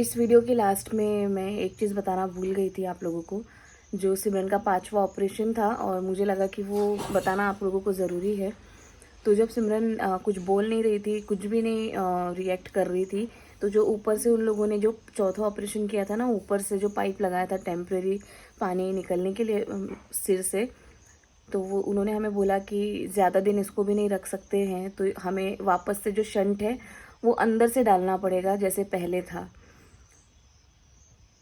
इस वीडियो के लास्ट में मैं एक चीज़ बताना भूल गई थी आप लोगों को, जो सिमरन का 5वां ऑपरेशन था और मुझे लगा कि वो बताना आप लोगों को ज़रूरी है। तो जब सिमरन कुछ बोल नहीं रही थी, कुछ भी नहीं रिएक्ट कर रही थी, तो जो ऊपर से उन लोगों ने जो चौथा ऑपरेशन किया था ना, ऊपर से जो पाइप लगाया था टेम्प्रेरी पानी निकलने के लिए सिर से, तो वो उन्होंने हमें बोला कि ज़्यादा दिन इसको भी नहीं रख सकते हैं, तो हमें वापस से जो शंट है वो अंदर से डालना पड़ेगा जैसे पहले था।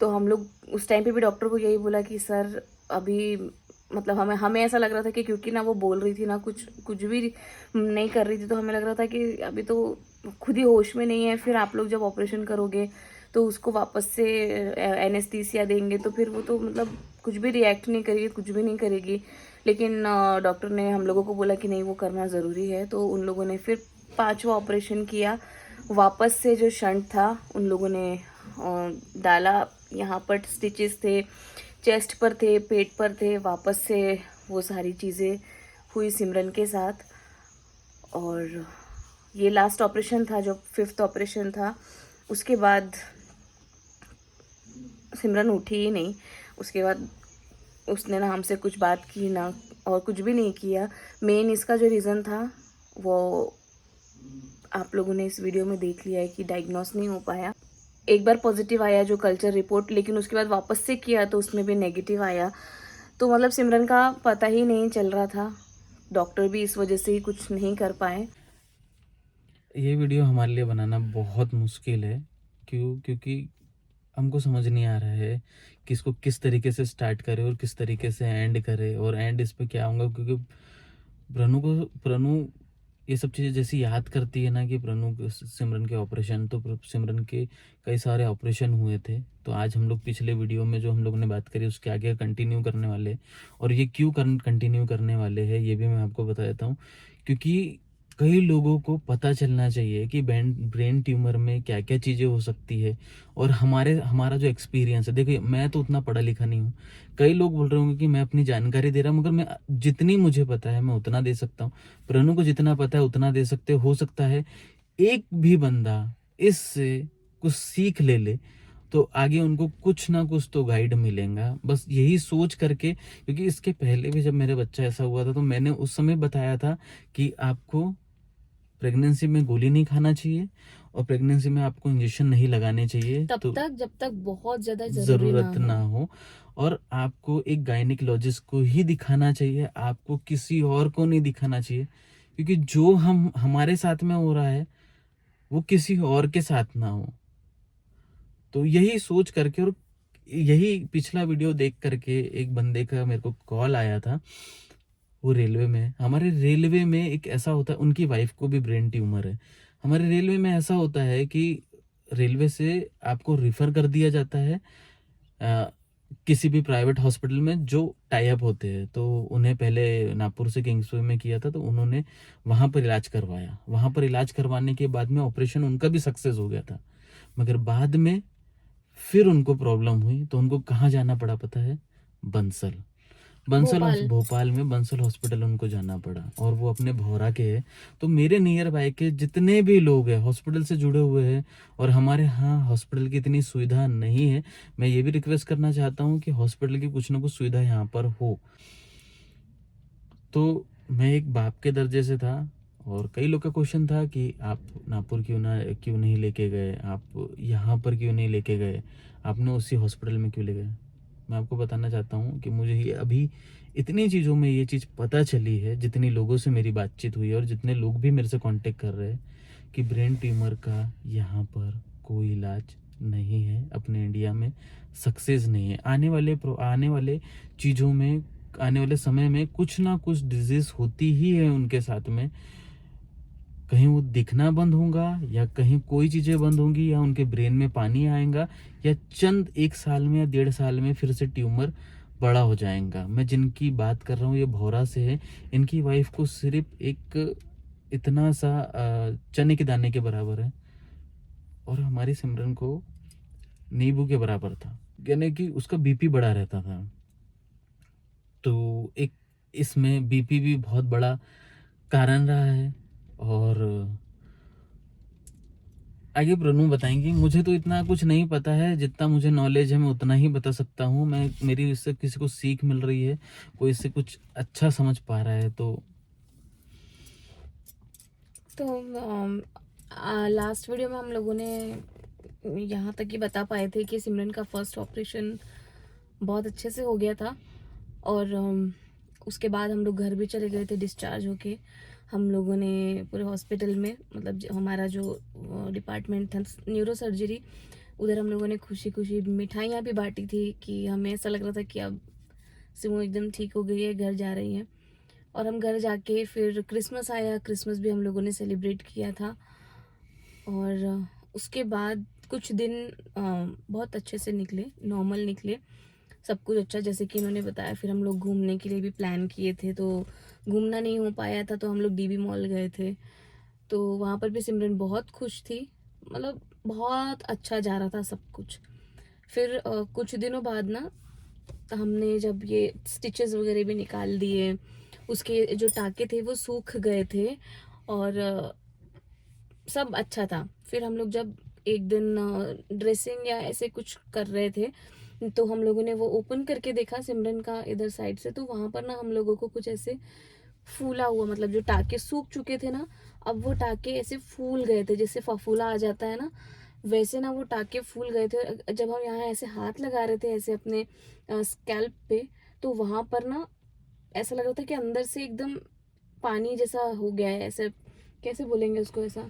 तो हम लोग उस टाइम पे भी डॉक्टर को यही बोला कि सर अभी मतलब हमें हमें ऐसा लग रहा था कि क्योंकि ना वो बोल रही थी ना कुछ कुछ भी नहीं कर रही थी, तो हमें लग रहा था कि अभी तो खुद ही होश में नहीं है, फिर आप लोग जब ऑपरेशन करोगे तो उसको वापस से एनेस्थीसिया देंगे तो फिर वो तो मतलब कुछ भी रिएक्ट नहीं करेगी, कुछ भी नहीं करेगी। लेकिन डॉक्टर ने हम लोगों को बोला कि नहीं, वो करना ज़रूरी है, तो उन लोगों ने फिर 5वां ऑपरेशन किया। वापस से जो शंट था उन लोगों ने डाला। यहाँ पर स्टिचेस थे, चेस्ट पर थे, पेट पर थे, वापस से वो सारी चीज़ें हुई सिमरन के साथ। और ये लास्ट ऑपरेशन था जो 5th ऑपरेशन था। उसके बाद सिमरन उठी ही नहीं। उसके बाद उसने ना हमसे कुछ बात की ना, और कुछ भी नहीं किया। मेन इसका जो रीज़न था वो आप लोगों ने इस वीडियो में देख लिया है कि डायग्नोस नहीं हो पाया। एक बार पॉजिटिव आया जो कल्चर रिपोर्ट, लेकिन उसके बाद वापस से किया तो उसमें भी नेगेटिव आया। तो मतलब सिमरन का पता ही नहीं चल रहा था। डॉक्टर भी इस वजह से ही कुछ नहीं कर पाए। ये वीडियो हमारे लिए बनाना बहुत मुश्किल है। क्योंकि हमको समझ नहीं आ रहा है कि इसको किस तरीके से स्टार्ट करें और किस तरीके से एंड करें, और एंड इस पे क्या होगा। क्योंकि प्रणु ये सब चीज़ें जैसी याद करती है ना कि सिमरन के ऑपरेशन, तो सिमरन के कई सारे ऑपरेशन हुए थे। तो आज हम लोग पिछले वीडियो में जो हम लोग ने बात करी उसके आगे कंटिन्यू करने वाले हैं। और ये क्यों कंटिन्यू करने वाले हैं ये भी मैं आपको बता देता हूँ। क्योंकि कई लोगों को पता चलना चाहिए कि ब्रेन ट्यूमर में क्या क्या चीज़ें हो सकती है। और हमारा जो एक्सपीरियंस है, देखिए मैं तो उतना पढ़ा लिखा नहीं हूँ। कई लोग बोल रहे होंगे कि मैं अपनी जानकारी दे रहा हूँ, मगर मैं जितनी मुझे पता है मैं उतना दे सकता हूँ। प्रणु को जितना पता है उतना दे सकते हो सकता है एक भी बंदा इससे कुछ सीख ले तो आगे उनको कुछ ना कुछ तो गाइड मिलेगा, बस यही सोच करके। क्योंकि इसके पहले भी जब मेरे बच्चा ऐसा हुआ था तो मैंने उस समय बताया था कि आपको प्रेगनेंसी में गोली नहीं खाना चाहिए और प्रेगनेंसी में आपको इंजेक्शन नहीं लगाने चाहिए तब तो तक जब तक बहुत ज़्यादा ज़रूरी ना ज़रूरत हो। ना हो। और आपको एक गायनिकोलॉजिस्ट को ही दिखाना चाहिए, आपको किसी और को नहीं दिखाना चाहिए। क्योंकि जो हम हमारे साथ में हो रहा है वो किसी और के साथ ना हो। तो यही सोच करके और यही पिछला वीडियो देख करके एक बंदे का मेरे को कॉल आया था। वो रेलवे में है। हमारे रेलवे में एक ऐसा होता है, उनकी वाइफ को भी ब्रेन ट्यूमर है। हमारे रेलवे में ऐसा होता है कि रेलवे से आपको रिफर कर दिया जाता है अ, किसी भी प्राइवेट हॉस्पिटल में जो टाई अप होते हैं। तो उन्हें पहले नागपुर से किंग्सवे में किया था, तो उन्होंने वहाँ पर इलाज करवाया। वहाँ पर इलाज करवाने के बाद में ऑपरेशन उनका भी सक्सेस हो गया था। मगर बाद में फिर उनको प्रॉब्लम हुई तो उनको कहाँ जाना पड़ा पता है? बंसल। भोपाल। भोपाल में बंसल हॉस्पिटल उनको जाना पड़ा, और वो अपने भौरा के हैं। तो मेरे नियर बाय के जितने भी लोग हैं हॉस्पिटल से जुड़े हुए हैं, और हमारे यहाँ हॉस्पिटल की इतनी सुविधा नहीं है। मैं ये भी रिक्वेस्ट करना चाहता हूँ कि हॉस्पिटल की कुछ ना कुछ सुविधा यहाँ पर हो। तो मैं एक बाप के दर्जे से था, और कई लोग का क्वेश्चन था कि आप नागपुर क्यों नहीं लेके गए, आप यहाँ पर क्यों नहीं लेके गए, आपने उसी हॉस्पिटल में क्यों ले गए। मैं आपको बताना चाहता हूँ कि मुझे ये अभी इतनी चीज़ों में ये चीज़ पता चली है, जितनी लोगों से मेरी बातचीत हुई है और जितने लोग भी मेरे से कांटेक्ट कर रहे हैं, कि ब्रेन ट्यूमर का यहाँ पर कोई इलाज नहीं है अपने इंडिया में, सक्सेस नहीं है। आने वाले चीज़ों में, आने वाले समय में कुछ ना कुछ डिजीज होती ही है उनके साथ में। कहीं वो दिखना बंद होगा, या कहीं कोई चीज़ें बंद होंगी, या उनके ब्रेन में पानी आएगा, या चंद 1 साल में या 1.5 साल में फिर से ट्यूमर बड़ा हो जाएगा। मैं जिनकी बात कर रहा हूँ ये भौरा से है। इनकी वाइफ को सिर्फ एक इतना सा चने के दाने के बराबर है, और हमारी सिमरन को नींबू के बराबर था। यानी कि उसका बीपी बढ़ा रहता था। तो एक इसमें बीपी भी बहुत बड़ा कारण रहा है। और आगे प्रणू बताएंगी। मुझे तो इतना कुछ नहीं पता है, जितना मुझे नॉलेज है मैं उतना ही बता सकता हूँ। मैं मेरी इससे किसी को सीख मिल रही है, कोई इससे कुछ अच्छा समझ पा रहा है तो लास्ट वीडियो में हम लोगों ने यहाँ तक ही बता पाए थे कि सिमरन का फर्स्ट ऑपरेशन बहुत अच्छे से हो गया था और उसके बाद हम लोग घर भी चले गए थे डिस्चार्ज होके। हम लोगों ने पूरे हॉस्पिटल में, मतलब हमारा जो डिपार्टमेंट था न्यूरो सर्जरी, उधर हम लोगों ने खुशी खुशी मिठाइयाँ भी बांटी थी कि हमें ऐसा लग रहा था कि अब सिमो एकदम ठीक हो गई है, घर जा रही है। और हम घर जाके फिर क्रिसमस आया, क्रिसमस भी हम लोगों ने सेलिब्रेट किया था। और उसके बाद कुछ दिन बहुत अच्छे से निकले, नॉर्मल निकले, सब कुछ अच्छा जैसे कि इन्होंने बताया। फिर हम लोग घूमने के लिए भी प्लान किए थे, तो घूमना नहीं हो पाया था, तो हम लोग डीबी मॉल गए थे। तो वहाँ पर भी सिमरन बहुत खुश थी, मतलब बहुत अच्छा जा रहा था सब कुछ। फिर कुछ दिनों बाद ना हमने जब ये स्टिचेस वगैरह भी निकाल दिए, उसके जो टाके थे वो सूख गए थे और सब अच्छा था। फिर हम लोग जब एक दिन ड्रेसिंग या ऐसे कुछ कर रहे थे, तो हम लोगों ने वो ओपन करके देखा सिमरन का इधर साइड से, तो वहाँ पर ना हम लोगों को कुछ ऐसे फूला हुआ, मतलब जो टाके सूख चुके थे ना, अब वो टाके ऐसे फूल गए थे, जैसे फफूला आ जाता है ना, वैसे ना वो टाके फूल गए थे। जब हम यहाँ ऐसे हाथ लगा रहे थे ऐसे अपने स्कैल्प पे, तो वहाँ पर ना ऐसा लग रहा था कि अंदर से एकदम पानी जैसा हो गया है, ऐसे कैसे बोलेंगे उसको, ऐसा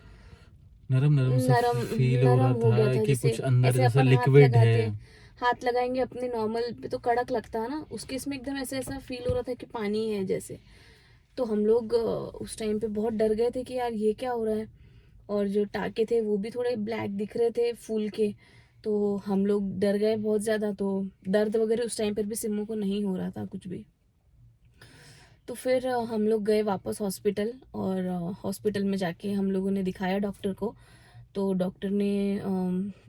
नरम नरम सा नरम फील हो नरम रहा हो गया था था। कि जैसे कुछ अंदर ऐसे जैसा अपन हाथ लिक्विड लगा है। के, हाथ लगाएंगे अपने नॉर्मल पे तो कड़क लगता है ना, उसके इसमें एकदम ऐसे ऐसा फील हो रहा था कि पानी है जैसे। तो हम लोग उस टाइम पे बहुत डर गए थे कि यार ये क्या हो रहा है। और जो टाके थे वो भी थोड़े ब्लैक दिख रहे थे फूल के, तो हम लोग डर गए बहुत ज़्यादा। तो दर्द वगैरह उस टाइम पर भी सिम्मू को नहीं हो रहा था कुछ भी। तो फिर हम लोग गए वापस हॉस्पिटल, और हॉस्पिटल में जाके हम लोगों ने दिखाया डॉक्टर को। तो डॉक्टर ने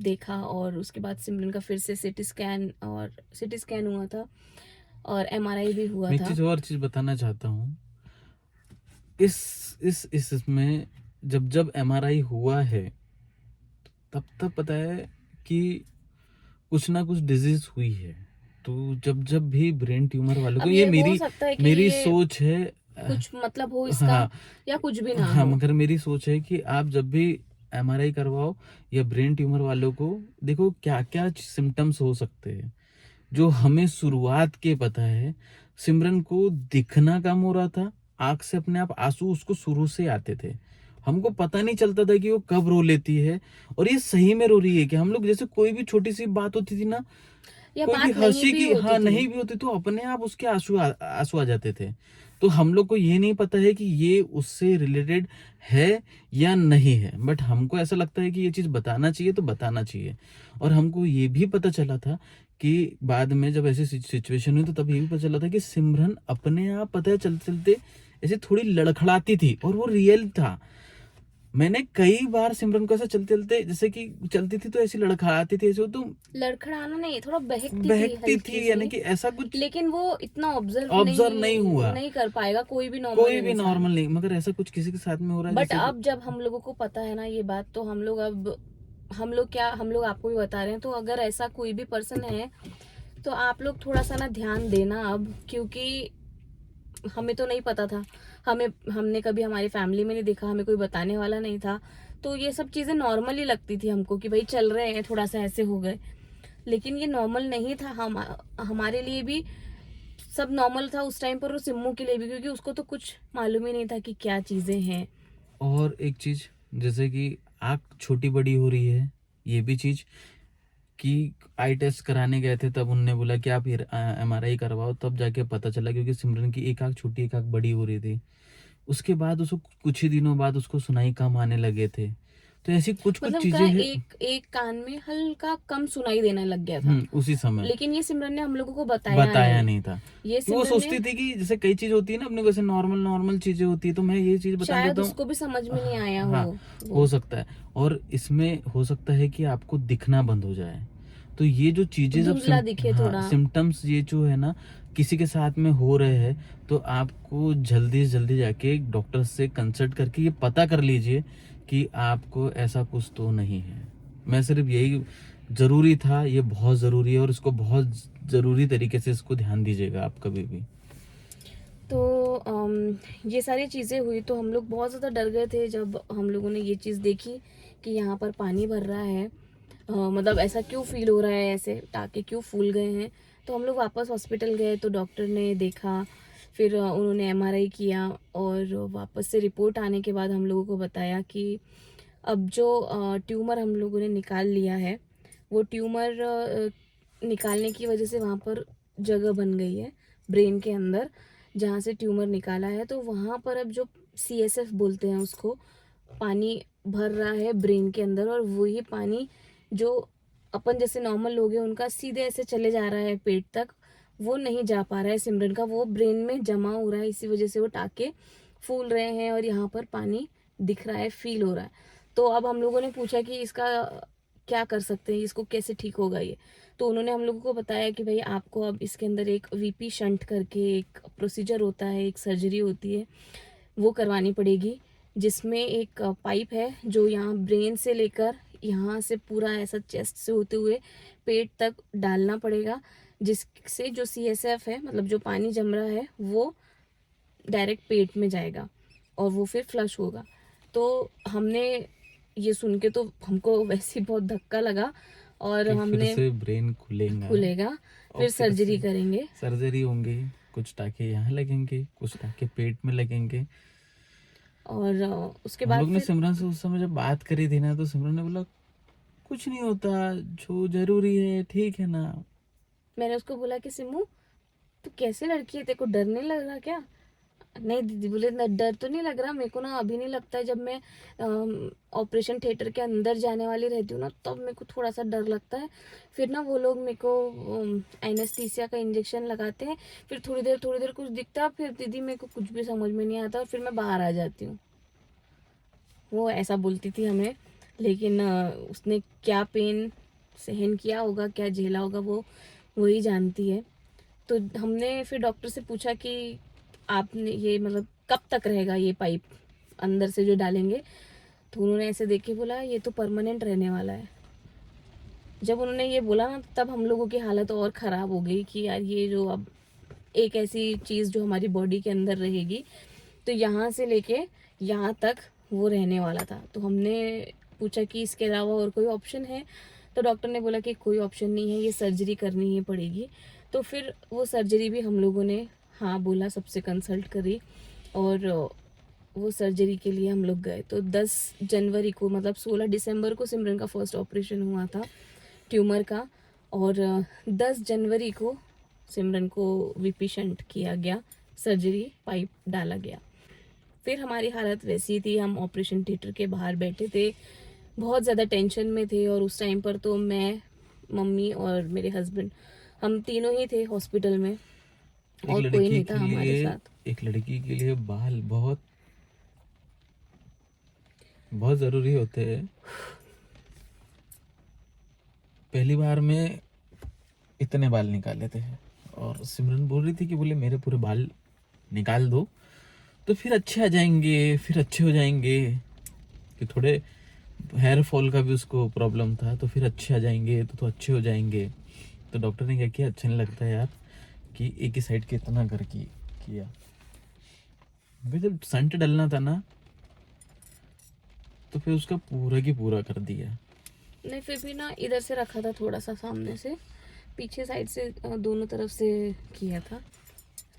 देखा, और उसके बाद सिमरन का फिर से सीटी स्कैन हुआ था और एमआरआई भी हुआ मैं एक था। चीज और चीज बताना चाहता हूँ। इसमें जब जब एमआरआई हुआ है तब तब पता है कि कुछ ना कुछ डिजीज हुई है। तो जब जब भी ब्रेन ट्यूमर वालों को, अब ये ये हो मेरी सकता है कि मेरी ये सोच है। कुछ मतलब हो इसका, हाँ या कुछ भी ना हाँ, हो। मगर मेरी सोच है कि आप जब भी एमआरआई करवाओ या ब्रेन ट्यूमर वालों को, देखो क्या क्या सिम्टम्स हो सकते हैं। जो हमें शुरुआत के पता है, सिमरन को दिखना कम हो रहा था, आंख से अपने आप आंसू उसको शुरू से आते थे। हमको पता नहीं चलता था कि वो कब रो लेती है और ये सही में रो रही है कि हम लोग जैसे कोई भी छोटी सी बात होती थी ना, या कोई भी बात नहीं हंसी भी की, होती हाँ, थी। नहीं भी होती तो अपने आप उसके आंसू आ जाते थे। तो हम लोग को ये नहीं पता है कि ये उससे रिलेटेड है या नहीं है, बट हमको ऐसा लगता है कि ये चीज बताना चाहिए तो बताना चाहिए। और हमको ये भी पता चला था कि बाद में जब ऐसी सिचुएशन हुई तो तब ये भी पता चला था कि सिमरन अपने आप, पता है, चलते चलते ऐसे थोड़ी लड़खड़ाती थी और वो रियल था। मैंने कई बार सिमरन को ऐसा चलते चलते, जैसे कि चलती थी तो ऐसी लड़खड़ाती थी, ऐसे वो तो लड़खड़ाना नहीं, थोड़ा बहकती थी बहकती हल्की थी, यानी सी। कि ऐसा कुछ लेकिन वो इतना ऑब्जर्व नहीं हुआ। नहीं कर पाएगा कोई भी कोई नॉर्मल भी इंसान। नॉर्मल नहीं, मगर ऐसा कुछ किसी के साथ में हो रहा है बट जैसे कि अब जब हम लोगों को पता है ना ये बात, तो हम लोग अब हम लोग आपको भी बता रहे हैं। तो अगर ऐसा कोई भी पर्सन है तो आप लोग थोड़ा सा ना ध्यान देना अब, क्योंकि हमें तो नहीं पता था, हमने कभी हमारी फैमिली में नहीं देखा, हमें कोई बताने वाला नहीं था। तो ये सब चीजें नॉर्मल ही लगती थी हमको कि भाई चल रहे हैं, थोड़ा सा ऐसे हो गए। लेकिन ये नॉर्मल नहीं था, हमारे लिए भी सब नॉर्मल था उस टाइम पर, और सिम्मू के लिए भी, क्योंकि उसको तो कुछ मालूम ही नहीं था कि क्या चीजें हैं। और एक चीज, जैसे कि आँख छोटी बड़ी हो रही है, ये भी चीज कि आई टेस्ट कराने गए थे तब उनने बोला कि आप एमआरआई करवाओ, तब जाके पता चला, क्योंकि सिमरन की एक आँख छोटी एक आँख बड़ी हो रही थी। उसके बाद उसको कुछ ही दिनों बाद उसको सुनाई कम आने लगे थे। तो ऐसी कुछ कुछ मतलब चीजें क्या, हैं। एक कान में हल्का कम सुनाई देने लग गया था। उसी समय लेकिन ये सिमरन ने हम लोगों को बताया बताया नहीं। नहीं था ये कि वो सिमरन ने सोचती थी कि जैसे कई चीज होती है ना अपने को, ऐसे नॉर्मल नॉर्मल चीजें होती है, तो मैं ये चीज बता शायद देता हूँ। उसको भी समझ में नहीं आया हाँ, हो हो वो। सकता है। और इसमें हो सकता है कि आपको दिखना बंद हो जाए। तो ये जो चीजें जब धुंधला दिखे थोड़ा। सिम्टम्स ये जो है ना किसी के साथ में हो रहे हैं, तो आपको जल्दी से जल्दी जाके एक डॉक्टर से कंसल्ट करके ये पता कर लीजिए कि आपको ऐसा कुछ तो नहीं है। मैं सिर्फ यही, ज़रूरी था, ये बहुत ज़रूरी है और इसको बहुत ज़रूरी तरीके से इसको ध्यान दीजिएगा आप कभी भी। तो ये सारी चीज़ें हुई तो हम लोग बहुत ज़्यादा डर गए थे जब हम लोगों ने ये चीज़ देखी कि यहाँ पर पानी भर रहा है। मतलब ऐसा क्यों फील हो रहा है, ऐसे टाँके क्यों फूल गए हैं। तो हम लोग वापस हॉस्पिटल गए तो डॉक्टर ने देखा, फिर उन्होंने एमआरआई किया और वापस से रिपोर्ट आने के बाद हम लोगों को बताया कि अब जो ट्यूमर हम लोगों ने निकाल लिया है, वो ट्यूमर निकालने की वजह से वहाँ पर जगह बन गई है ब्रेन के अंदर, जहाँ से ट्यूमर निकाला है। तो वहाँ पर अब जो CSF बोलते हैं उसको, पानी भर रहा है ब्रेन के अंदर, और वही पानी जो अपन जैसे नॉर्मल लोग हैं उनका सीधे ऐसे चले जा रहा है पेट तक, वो नहीं जा पा रहा है सिमरन का, वो ब्रेन में जमा हो रहा है। इसी वजह से वो टाँके फूल रहे हैं और यहाँ पर पानी दिख रहा है, फील हो रहा है। तो अब हम लोगों ने पूछा कि इसका क्या कर सकते हैं, इसको कैसे ठीक होगा ये। तो उन्होंने हम लोगों को बताया कि भाई आपको अब इसके अंदर एक VP शंट करके एक प्रोसीजर होता है, एक सर्जरी होती है, वो करवानी पड़ेगी, जिसमें एक पाइप है जो यहाँ ब्रेन से लेकर यहाँ से पूरा ऐसा चेस्ट से होते हुए पेट तक डालना पड़ेगा, जिससे जो CSF है, मतलब जो पानी जम रहा है, वो डायरेक्ट पेट में जाएगा और वो फिर फ्लश होगा। तो हमने ये सुन के तो हमको वैसे ही बहुत धक्का लगा और कि फिर हमने से ब्रेन खुलेगा और फिर फिर सर्जरी से करेंगे। सर्जरी होंगी, कुछ टाँके यहाँ लगेंगे, कुछ टाँके पेट में लगेंगे। और उसके हम बाद लोग ने फिर सिमरन से उस समय जब बात करी थी ना, तो सिमरन ने बोला कुछ नहीं होता, जो जरूरी है ठीक है ना। मैंने उसको बोला कि सिमू, तू कैसे लड़की है, तेरे को डर नहीं लग रहा क्या? नहीं दीदी, बोले ना, डर तो नहीं लग रहा मेरे को ना, अभी नहीं लगता है। जब मैं ऑपरेशन थिएटर के अंदर जाने वाली रहती हूँ ना, तब मेरे को थोड़ा सा डर लगता है। फिर ना वो लोग मेरे को एनेस्थीसिया का इंजेक्शन लगाते हैं, फिर थोड़ी देर कुछ दिखता है, फिर दीदी मेरे को कुछ भी समझ में नहीं आता और फिर मैं बाहर आ जाती हूँ। वो ऐसा बोलती थी हमें, लेकिन उसने क्या पेन सहन किया होगा, क्या झेला होगा, वो वही जानती है। तो हमने फिर डॉक्टर से पूछा कि आपने ये मतलब कब तक रहेगा ये पाइप अंदर से जो डालेंगे। तो उन्होंने ऐसे देख के बोला ये तो परमानेंट रहने वाला है। जब उन्होंने ये बोला ना, तब हम लोगों की हालत और ख़राब हो गई कि यार ये जो अब एक ऐसी चीज़ जो हमारी बॉडी के अंदर रहेगी, तो यहाँ से लेके यहाँ तक वो रहने वाला था। तो हमने पूछा कि इसके अलावा और कोई ऑप्शन है, तो डॉक्टर ने बोला कि कोई ऑप्शन नहीं है, ये सर्जरी करनी ही पड़ेगी। तो फिर वो सर्जरी भी हम लोगों ने हाँ बोला, सबसे कंसल्ट करी और वो सर्जरी के लिए हम लोग गए। तो 10 जनवरी को, मतलब 16 दिसंबर को सिमरन का फर्स्ट ऑपरेशन हुआ था ट्यूमर का, और 10 जनवरी को सिमरन को VP शंट किया गया, सर्जरी पाइप डाला गया। फिर हमारी हालत वैसी थी, हम ऑपरेशन थिएटर के बाहर बैठे थे, बहुत ज़्यादा टेंशन में थे। और उस टाइम पर तो मैं, मम्मी और मेरे हस्बैंड, हम तीनों ही थे हॉस्पिटल में, और कोई नहीं था हमारे साथ। एक लड़की के लिए बाल बहुत बहुत जरूरी होते हैं। पहली बार में इतने बाल निकाले थे और सिमरन बोल रही थी कि बोले मेरे पूरे बाल निकाल दो तो फिर अच्छे आ जाएंगे, फिर अच्छे हो जाएंगे। कि थोड़े हेयर फॉल का भी उसको प्रॉब्लम था, तो फिर अच्छे आ जाएंगे, तो अच्छे हो जाएंगे। तो डॉक्टर ने क्या किया, अच्छा नहीं लगता यार कि एक ही साइड के इतना कर किया। जब संट डलना था ना, तो फिर उसका पूरा की पूरा कर दिया। नहीं, फिर भी ना इधर से रखा था, थोड़ा सा सामने से, पीछे साइड से दोनों तरफ से किया था।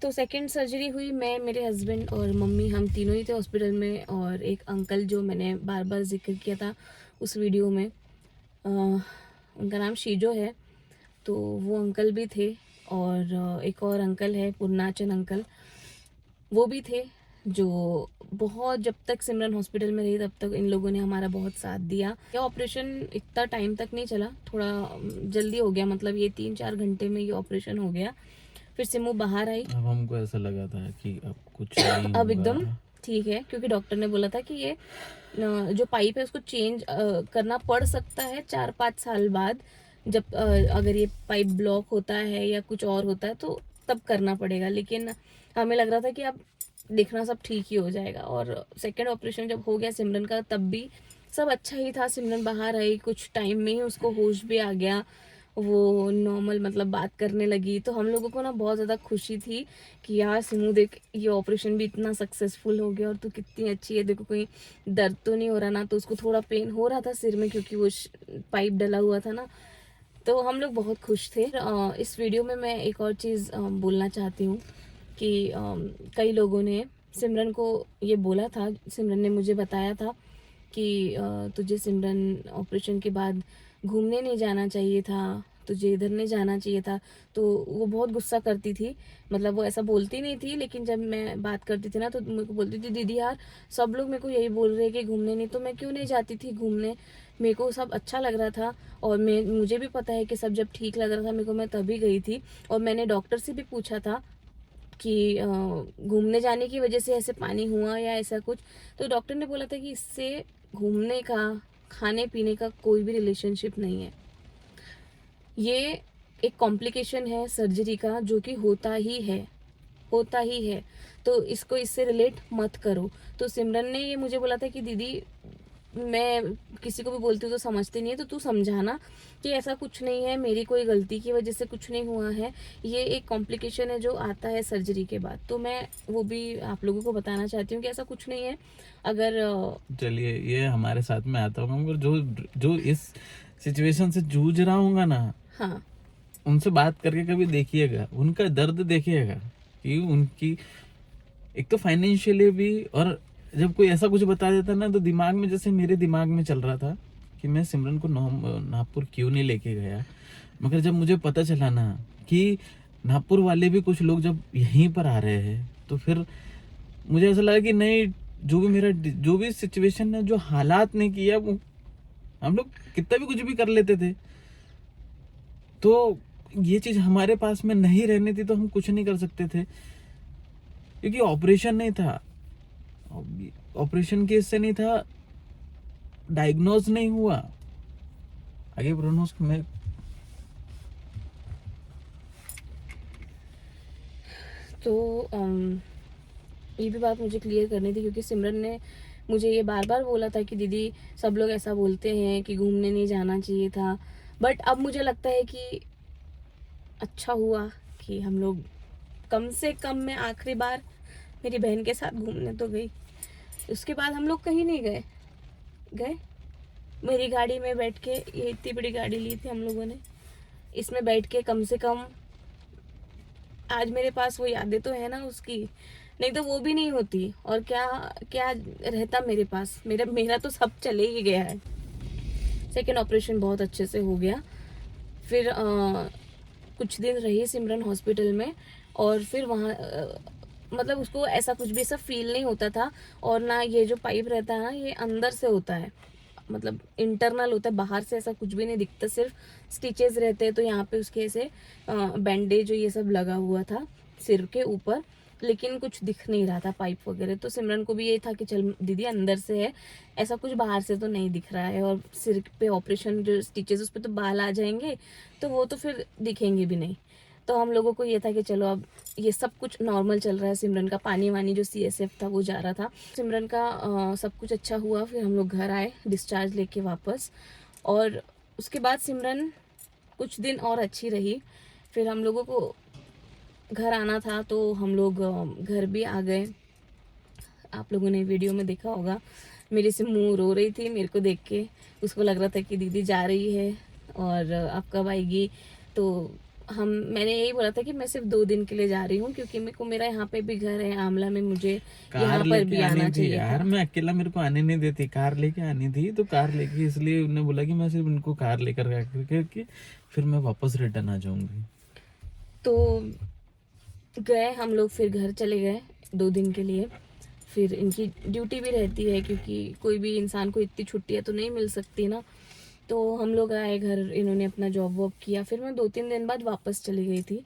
तो सेकंड सर्जरी हुई, मैं, मेरे हस्बैंड और मम्मी, हम तीनों ही थे हॉस्पिटल में। और एक अंकल जो मैंने बार बार जिक्र किया था उस वीडियो में, उनका नाम शीजो है, तो वो अंकल भी थे। और एक और अंकल है, पूर्णाचन अंकल, वो भी थे, जो बहुत, जब तक सिमरन हॉस्पिटल में रही तब तक इन लोगों ने हमारा बहुत साथ दिया। यह ऑपरेशन इतना टाइम तक नहीं चला, थोड़ा जल्दी हो गया, मतलब ये 3-4 घंटे में ये ऑपरेशन हो गया। फिर सिमू बाहर आई। अब हमको ऐसा लगा था कि अब कुछ नहीं अब एकदम होगा। ठीक है, क्योंकि डॉक्टर ने बोला था कि ये जो पाइप है उसको चेंज करना पड़ सकता है 4-5 साल बाद, जब अगर ये पाइप ब्लॉक होता है या कुछ और होता है तो तब करना पड़ेगा। लेकिन हमें लग रहा था कि अब देखना सब ठीक ही हो जाएगा। और सेकंड ऑपरेशन जब हो गया सिमरन का, तब भी सब अच्छा ही था। सिमरन बाहर आई, कुछ टाइम में ही उसको होश भी आ गया, वो नॉर्मल मतलब बात करने लगी। तो हम लोगों को ना बहुत ज़्यादा खुशी थी कि यार सिमू देख, ये ऑपरेशन भी इतना सक्सेसफुल हो गया और तू कितनी अच्छी है, देखो कोई दर्द तो नहीं हो रहा ना। तो उसको थोड़ा पेन हो रहा था सिर में, क्योंकि वो पाइप डला हुआ था ना। तो हम लोग बहुत खुश थे। इस वीडियो में मैं एक और चीज़ बोलना चाहती हूँ कि कई लोगों ने सिमरन को ये बोला था, सिमरन ने मुझे बताया था कि तुझे सिमरन ऑपरेशन के बाद घूमने नहीं जाना चाहिए था, तुझे इधर नहीं जाना चाहिए था। तो वो बहुत गुस्सा करती थी, मतलब वो ऐसा बोलती नहीं थी, लेकिन जब मैं बात करती थी ना तो मेरे को बोलती थी, दीदी यार सब लोग मेरे को यही बोल रहे हैं कि घूमने नहीं, तो मैं क्यों नहीं जाती थी घूमने, मेरे को सब अच्छा लग रहा था। और मुझे भी पता है कि सब जब ठीक लग रहा था मेरे को, मैं तभी गई थी। और मैंने डॉक्टर से भी पूछा था कि घूमने जाने की वजह से ऐसे पानी हुआ या ऐसा कुछ। तो डॉक्टर ने बोला था कि इससे घूमने का, खाने पीने का कोई भी रिलेशनशिप नहीं है। ये एक कॉम्प्लिकेशन है सर्जरी का, जो कि होता ही है, होता ही है। तो इसको इससे रिलेट मत करो। तो सिमरन ने ये मुझे बोला था कि दीदी मैं किसी को भी बोलती हूँ तो समझती नहीं है, तो तू समझाना कि ऐसा कुछ नहीं है, मेरी कोई गलती की वजह से कुछ नहीं हुआ है, ये एक कॉम्प्लिकेशन है जो आता है सर्जरी के बाद। तो मैं वो भी आप लोगों को बताना चाहती हूँ कि ऐसा कुछ नहीं है। अगर चलिए, ये हमारे साथ में आता होगा, मगर जो जो इस सिचुएशन से जूझ रहा होगा ना, हाँ उनसे बात करके कभी देखिएगा, उनका दर्द देखिएगा कि उनकी एक तो फाइनेंशियली भी, और जब कोई ऐसा कुछ बता देता ना, तो दिमाग में, जैसे मेरे दिमाग में चल रहा था कि मैं सिमरन को नागपुर क्यों नहीं लेके गया। मगर जब मुझे पता चला ना कि नागपुर वाले भी कुछ लोग जब यहीं पर आ रहे हैं, तो फिर मुझे ऐसा लगा कि नहीं, जो भी सिचुएशन है, जो हालात ने किया, वो हम लोग कितना भी कुछ भी कर लेते थे। तो ये चीज हमारे पास में नहीं रहनी थी तो हम कुछ नहीं कर सकते थे, क्योंकि ऑपरेशन नहीं था, ऑपरेशन केस से नहीं था, डायग्नोज नहीं हुआ, आगे प्रोनोस में। तो ये भी बात मुझे क्लियर करनी थी, क्योंकि सिमरन ने मुझे ये बार बार बोला था कि दीदी सब लोग ऐसा बोलते हैं कि घूमने नहीं जाना चाहिए था। बट अब मुझे लगता है कि अच्छा हुआ कि हम लोग, कम से कम मैं आखिरी बार मेरी बहन के साथ घूमने तो गई, उसके बाद हम लोग कहीं नहीं गए। मेरी गाड़ी में बैठ के, ये इतनी बड़ी गाड़ी ली थी हम लोगों ने, इसमें बैठ के कम से कम आज मेरे पास वो यादें तो है ना उसकी, नहीं तो वो भी नहीं होती। और क्या क्या रहता मेरे पास, मेरा तो सब चले ही गया है। सेकेंड ऑपरेशन बहुत अच्छे से हो गया। फिर कुछ दिन रही सिमरन हॉस्पिटल में, और फिर वहाँ मतलब उसको ऐसा कुछ भी ऐसा फील नहीं होता था। और ना ये जो पाइप रहता है ना, ये अंदर से होता है, मतलब इंटरनल होता है, बाहर से ऐसा कुछ भी नहीं दिखता, सिर्फ स्टिचेस रहते हैं। तो यहाँ पे उसके ऐसे बैंडेज ये सब लगा हुआ था सिर के ऊपर, लेकिन कुछ दिख नहीं रहा था पाइप वगैरह। तो सिमरन को भी ये था कि चल दीदी अंदर से है, ऐसा कुछ बाहर से तो नहीं दिख रहा है। और सिर पे ऑपरेशन जो स्टिचेस, उस पर तो बाल आ जाएंगे, तो वो तो फिर दिखेंगे भी नहीं। तो हम लोगों को ये था कि चलो अब ये सब कुछ नॉर्मल चल रहा है। सिमरन का पानी वानी जो CSF था वो जा रहा था। सिमरन का सब कुछ अच्छा हुआ। फिर हम लोग घर आए डिस्चार्ज लेके वापस, और उसके बाद सिमरन कुछ दिन और अच्छी रही। फिर हम लोगों को घर आना था, तो हम लोग घर भी आ गए। आप लोगों ने वीडियो में देखा होगा, मेरे से मुँह रो रही थी मेरे को देख के, उसको लग रहा था कि दीदी जा रही है और आप कब आएगी। तो मैंने यही बोला था कि मैं सिर्फ 2 दिन के लिए जा रही हूँ, क्योंकि मेरे को, मेरा यहाँ पे भी घर है आमला में, मुझे यहाँ कार पर लेके भी आनी आना थी चाहिए यार, था। मैं अकेला, मेरे को आने नहीं देती, कार लेके आनी थी, तो कार लेके, इसलिए उन्होंने बोला कि मैं सिर्फ उनको कार लेकर करके फिर मैं वापस रिटर्न आ जाऊंगी। तो गए हम लोग, फिर घर चले गए 2 दिन के लिए। फिर इनकी ड्यूटी भी रहती है, क्योंकि कोई भी इंसान को इतनी छुट्टियाँ तो नहीं मिल सकती ना। तो हम लोग आए घर, इन्होंने अपना जॉब वॉब किया। फिर मैं 2-3 दिन बाद वापस चली गई थी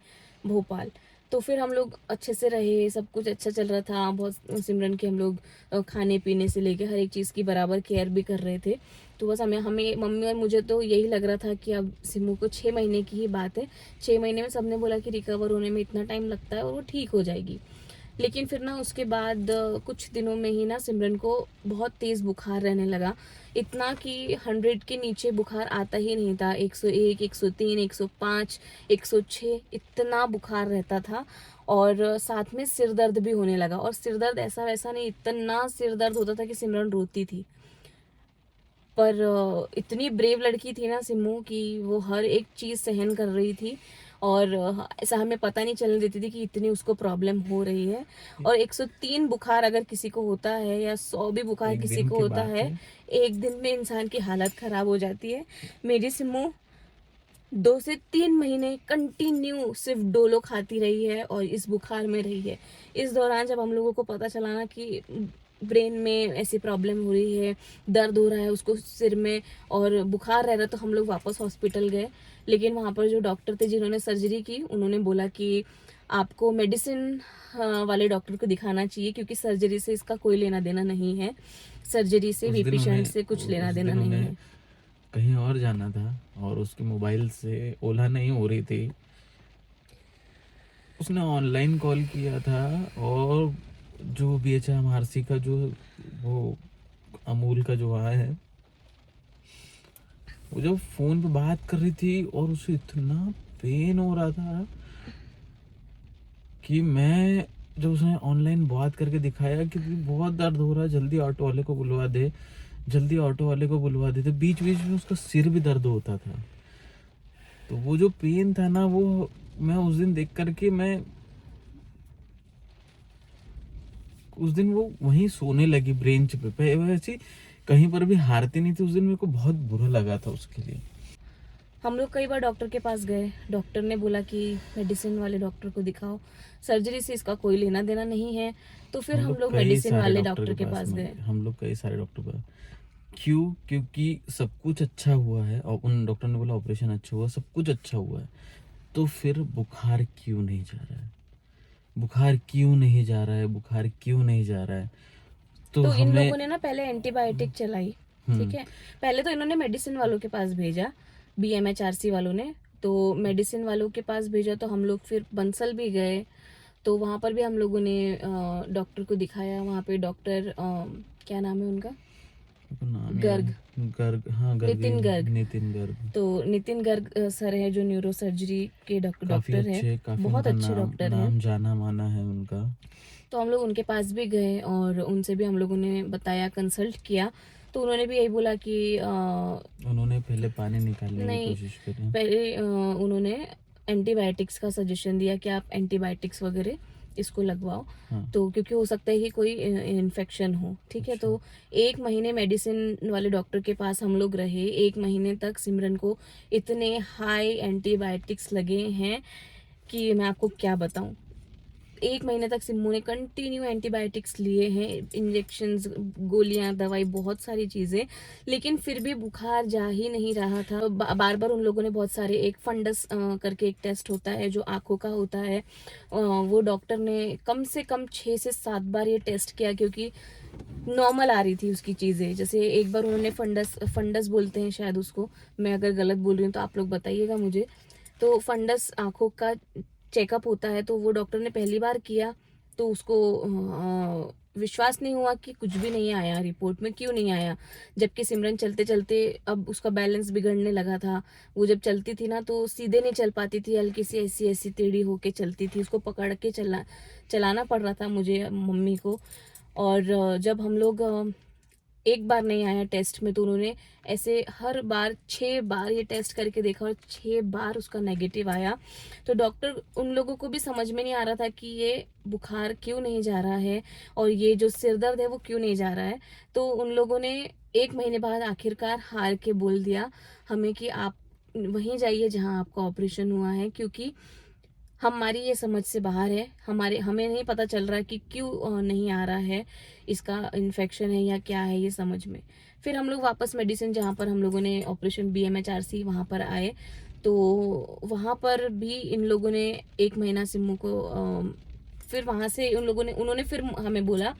भोपाल। तो फिर हम लोग अच्छे से रहे, सब कुछ अच्छा चल रहा था। बहुत सिमरन के हम लोग खाने पीने से लेके हर एक चीज़ की बराबर केयर भी कर रहे थे। तो बस हमें मम्मी और मुझे तो यही लग रहा था कि अब सिमू को 6 महीने की ही बात है, 6 महीने में सबने बोला कि रिकवर होने में इतना टाइम लगता है और वो ठीक हो जाएगी। लेकिन फिर ना उसके बाद कुछ दिनों में ही ना सिमरन को बहुत तेज़ बुखार रहने लगा, इतना कि 100 के नीचे बुखार आता ही नहीं था। 101, 103, 105, 106 इतना बुखार रहता था। और साथ में सिर दर्द भी होने लगा, और सिर दर्द ऐसा वैसा नहीं, इतना सिर दर्द होता था कि सिमरन रोती थी। पर इतनी ब्रेव लड़की थी ना सिम्मू कि वो हर एक चीज़ सहन कर रही थी, और ऐसा हमें पता नहीं चलने देती थी कि इतनी उसको प्रॉब्लम हो रही है। और 103 बुखार अगर किसी को होता है, या 100 भी बुखार एक किसी दिन को की होता बात है, है। एक दिन में इंसान की हालत ख़राब हो जाती है। मेरी सिम्मू 2 से 3 महीने कंटिन्यू सिर्फ डोलो खाती रही है और इस बुखार में रही है। इस दौरान जब हम लोगों को पता चला ना कि ब्रेन में ऐसी प्रॉब्लम हो रही है, दर्द हो रहा है उसको सिर में और बुखार रह रहा है, तो हम लोग वापस हॉस्पिटल गए। लेकिन वहाँ पर जो डॉक्टर थे जिन्होंने सर्जरी की, उन्होंने बोला कि आपको मेडिसिन वाले डॉक्टर को दिखाना चाहिए, क्योंकि सर्जरी से इसका कोई लेना देना नहीं है। सर्जरी से उस भी दिन पेशेंट उन्हें से कुछ लेना उस देना दिन नहीं उन्हें है। कहीं और जाना था और उसके मोबाइल से ओला नहीं हो रही थी। उसने ऑनलाइन कॉल किया था, और जो BHMRC का जो वो अमूल का जो वहाँ है, वो जब फोन पे बात कर रही थी और उसे इतना पेन हो रहा था कि मैं, जब उसने ऑनलाइन बात करके दिखाया कि भी बहुत दर्द हो रहा है, जल्दी ऑटो वाले को बुलवा दे, जल्दी ऑटो वाले को बुलवा दे, तो बीच बीच में उसका सिर भी दर्द होता था। तो वो जो पेन था ना, वो मैं उस दिन देख करके मैं उस दिन वो वहीं सोने लगी ब्रेंच पे वैसे कहीं पर भी हारती नहीं थी। उस दिन मेरे को बहुत बुरा लगा था उसके लिए। हम लोग कई बार डॉक्टर के पास गए, डॉक्टर ने बोला कि मेडिसिन वाले डॉक्टर को दिखाओ, सर्जरी से इसका कोई लेना देना नहीं है। तो फिर हम हम लोग लोग कई मेडिसिन सारे वाले डॉक्टर डॉक्टर के के पास पास में गए। हम लोग कई सारे डॉक्टर के पास। क्यों? क्योंकि सब कुछ अच्छा हुआ है और उन डॉक्टर ने बोला ऑपरेशन अच्छा हुआ, सब कुछ अच्छा हुआ है, तो फिर बुखार क्यों नहीं जा रहा है? बुखार क्यों नहीं जा रहा है? बुखार क्यों नहीं जा रहा है? तो तो इन हमें लोगों ने ना पहले एंटीबायोटिक चलाई, ठीक हम्म है। पहले तो इन्होंने मेडिसिन वालों के पास भेजा, BMHRC वालों ने। तो मेडिसिन वालों के पास भेजा तो हम लोग फिर बंसल भी गए। तो वहाँ पर भी हम लोगों ने डॉक्टर को दिखाया। वहाँ पे डॉक्टर क्या नाम है उनका, को नाम याद गर्ग, है। गर्ग, हाँ गर्ग ही नितिन है, गर्ग। नितिन गर्ग। तो नितिन गर्ग सर है जो न्यूरो सर्जरी के काफी डॉक्टर है, अच्छे, काफी बहुत उनका अच्छे नाम डॉक्टर हैं। नाम जाना माना है उनका। तो हम लोग उनके पास भी गए और उनसे भी हम लोगों ने बताया, कंसल्ट किया। तो उन्होंने भी यही बोला कि उन्होंने पहले पानी निकालने की नहीं, कोशिश करी। पहले उन्होंने एंटीबायोटिक्स का सजेशन दिया कि आप एंटीबायोटिक्स वगैरह इसको लगवाओ। हाँ। तो क्योंकि हो सकता है कि कोई इन्फेक्शन हो, ठीक है। अच्छा। तो 1 महीने मेडिसिन वाले डॉक्टर के पास हम लोग रहे। 1 महीने तक सिमरन को इतने हाई एंटीबायोटिक्स लगे हैं कि मैं आपको क्या बताऊं। 1 महीने तक सिम्मू ने कंटिन्यू एंटीबायोटिक्स लिए हैं, इंजेक्शंस, गोलियां, दवाई, बहुत सारी चीज़ें। लेकिन फिर भी बुखार जा ही नहीं रहा था। बार बार उन लोगों ने बहुत सारे, एक फंडस करके एक टेस्ट होता है जो आंखों का होता है, वो डॉक्टर ने कम से कम 6 से 7 बार ये टेस्ट किया, क्योंकि नॉर्मल आ रही थी उसकी चीज़ें। जैसे एक बार उन्होंने फंडस फंडस बोलते हैं शायद उसको, मैं अगर गलत बोल रही हूँ तो आप लोग बताइएगा मुझे। तो फंडस आंखों का चेकअप होता है, तो वो डॉक्टर ने पहली बार किया। तो उसको विश्वास नहीं हुआ कि कुछ भी नहीं आया रिपोर्ट में, क्यों नहीं आया, जबकि सिमरन चलते चलते अब उसका बैलेंस बिगड़ने लगा था। वो जब चलती थी ना तो सीधे नहीं चल पाती थी, हल्की सी ऐसी ऐसी टेढ़ी होके चलती थी, उसको पकड़ के चलाना पड़ रहा था मुझे, मम्मी को। और जब हम लोग एक बार नहीं आया टेस्ट में, तो उन्होंने ऐसे हर बार 6 बार ये टेस्ट करके देखा और 6 बार उसका नेगेटिव आया। तो डॉक्टर, उन लोगों को भी समझ में नहीं आ रहा था कि ये बुखार क्यों नहीं जा रहा है और ये जो सिर दर्द है वो क्यों नहीं जा रहा है। तो उन लोगों ने 1 महीने बाद आखिरकार हार के बोल दिया हमें कि आप वहीं जाइए जहां आपका ऑपरेशन हुआ है, क्योंकि हमारी ये समझ से बाहर है। हमें नहीं पता चल रहा है कि क्यों नहीं आ रहा है, इसका इन्फेक्शन है या क्या है ये समझ में। फिर हम लोग वापस मेडिसिन, जहाँ पर हम लोगों ने ऑपरेशन BMHRC वहाँ पर आए। तो वहाँ पर भी इन लोगों ने 1 महीना सिम्मू को फिर वहाँ से उन्होंने फिर हमें बोला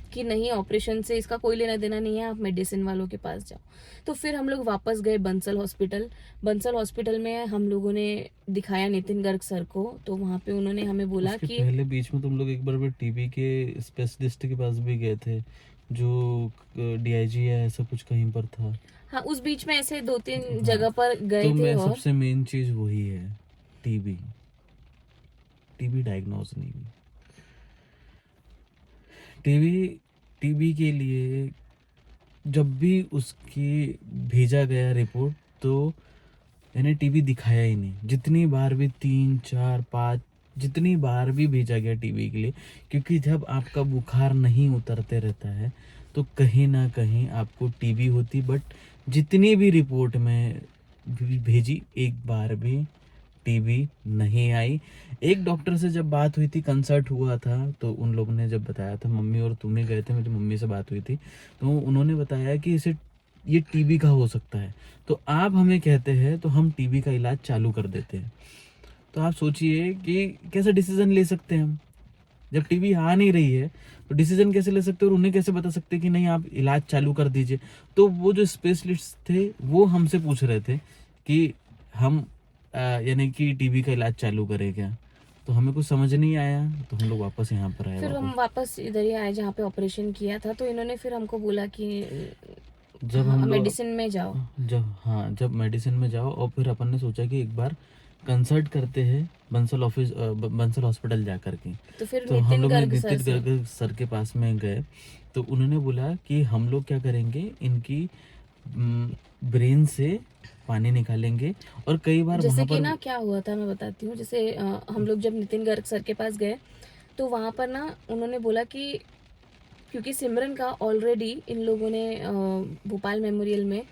कि नहीं, ऑपरेशन से इसका कोई लेना देना नहीं है, आप मेडिसिन वालों के पास जाओ। तो फिर हम लोग वापस गए बंसल हॉस्पिटल। बंसल हॉस्पिटल में हम लोगों ने दिखाया नितिन गर्ग सर को, तो वहाँ पे उन्होंने हमें बोला उसके कि पहले बीच में तुम लोग एक बार टीबी के स्पेशलिस्ट के पास भी गए थे, जो डीआईजी या ऐसा कुछ कहीं पर था। हाँ, उस बीच में ऐसे 2-3 हाँ, जगह पर गए तो थे। मैं और सबसे मेन चीज वही है, टीबी। टीबी डायग्नोज नहीं हुई। टीबी टीबी के लिए जब भी उसकी भेजा गया रिपोर्ट, तो मैंने टीबी दिखाया ही नहीं। जितनी बार भी 3 4 5 जितनी बार भी भेजा गया टीबी के लिए, क्योंकि जब आपका बुखार नहीं उतरते रहता है तो कहीं ना कहीं आपको टीबी होती। बट जितनी भी रिपोर्ट में भेजी, एक बार भी टीबी नहीं आई। एक डॉक्टर से जब बात हुई थी, कंसल्ट हुआ था, तो उन लोगों ने जब बताया था, मम्मी और तुम्हें गए थे, मेरी मम्मी से बात हुई थी, तो उन्होंने बताया कि इसे ये टीबी का हो सकता है। तो आप हमें कहते हैं तो हम टीबी का इलाज चालू कर देते हैं। तो आप सोचिए कि कैसे डिसीजन ले सकते हैं हम, जब टीबी आ नहीं रही है तो डिसीजन कैसे ले सकते हैं, और उन्हें कैसे बता सकते हैं कि नहीं आप इलाज चालू कर दीजिए। तो वो जो स्पेशलिस्ट थे वो हमसे पूछ रहे थे कि हम यानी कि टीबी का इलाज चालू करें क्या। तो हमें कुछ समझ नहीं आया, तो हम लोग वापस यहाँ पर आए। फिर हम वापस इधर ही आए जहाँ पे ऑपरेशन किया था। तो इन्होंने फिर हमको बोला कि जब हम लोग मेडिसिन में जाओ। जब मेडिसिन में जाओ, और फिर अपन ने सोचा कि एक बार कंसल्ट करते हैं बंसल हॉस्पिटल जा कर के। तो फिर तो हम नितिन लोग ने गर्ग सर नितिन से गर्ग सर के पास में गए। तो उन्होंने बोला कि हम लोग क्या करेंगे, इनकी ब्रेन से पानी निकालेंगे। और कई बार जैसे वहाँ कि पर ना क्या हुआ था मैं बताती हूँ। जैसे हम लोग जब नितिन गर्ग सर के पास गए तो वहाँ पर ना उन्होंने बोला कि क्योंकि सिमरन का ऑलरेडी इन लोगों ने भोपाल मेमोरियल में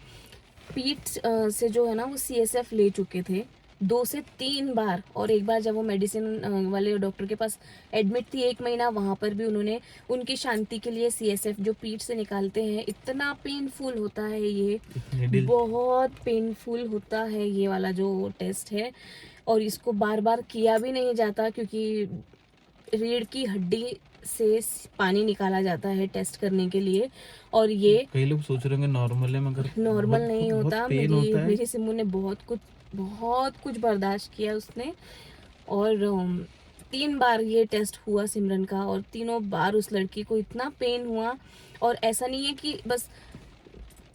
पीठ से जो है ना वो CSF ले चुके थे 2 से 3 बार। और एक बार जब वो मेडिसिन वाले डॉक्टर के पास एडमिट थी 1 महीना, वहाँ पर भी उन्होंने उनकी शांति के लिए CSF जो पीठ से निकालते हैं, इतना पेनफुल होता है ये, निडिल बहुत पेनफुल होता है ये वाला जो टेस्ट है। और इसको बार बार किया भी नहीं जाता क्योंकि रीढ़ की हड्डी से पानी निकाला जाता है टेस्ट करने के लिए। और ये कई लोग सोच रहे होंगे नॉर्मल है, मगर नॉर्मल बहुत नहीं बहुत होता। पेन होता है। मेरी सिम्मू ने बहुत कुछ बर्दाश्त किया उसने। और 3 बार ये टेस्ट हुआ सिमरन का, और तीनों बार उस लड़की को इतना पेन हुआ। और ऐसा नहीं है कि बस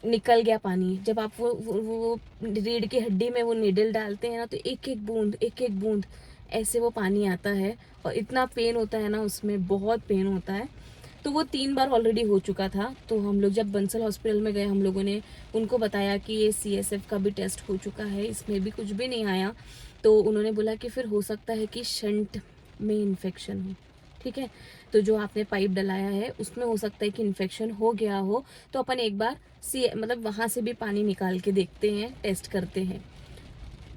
निकल गया पानी। जब आप वो रीढ़ की हड्डी में वो नीडल डालते हैं ना, तो एक एक बूंद ऐसे वो पानी आता है। और इतना पेन होता है ना उसमें, बहुत पेन होता है। तो वो 3 बार ऑलरेडी हो चुका था। तो हम लोग जब बंसल हॉस्पिटल में गए, हम लोगों ने उनको बताया कि ये CSF का भी टेस्ट हो चुका है, इसमें भी कुछ भी नहीं आया। तो उन्होंने बोला कि फिर हो सकता है कि शंट में इन्फेक्शन हो। ठीक है, तो जो आपने पाइप डलाया है उसमें हो सकता है कि इन्फेक्शन हो गया हो। तो अपन एक बार मतलब वहाँ से भी पानी निकाल के देखते हैं, टेस्ट करते हैं।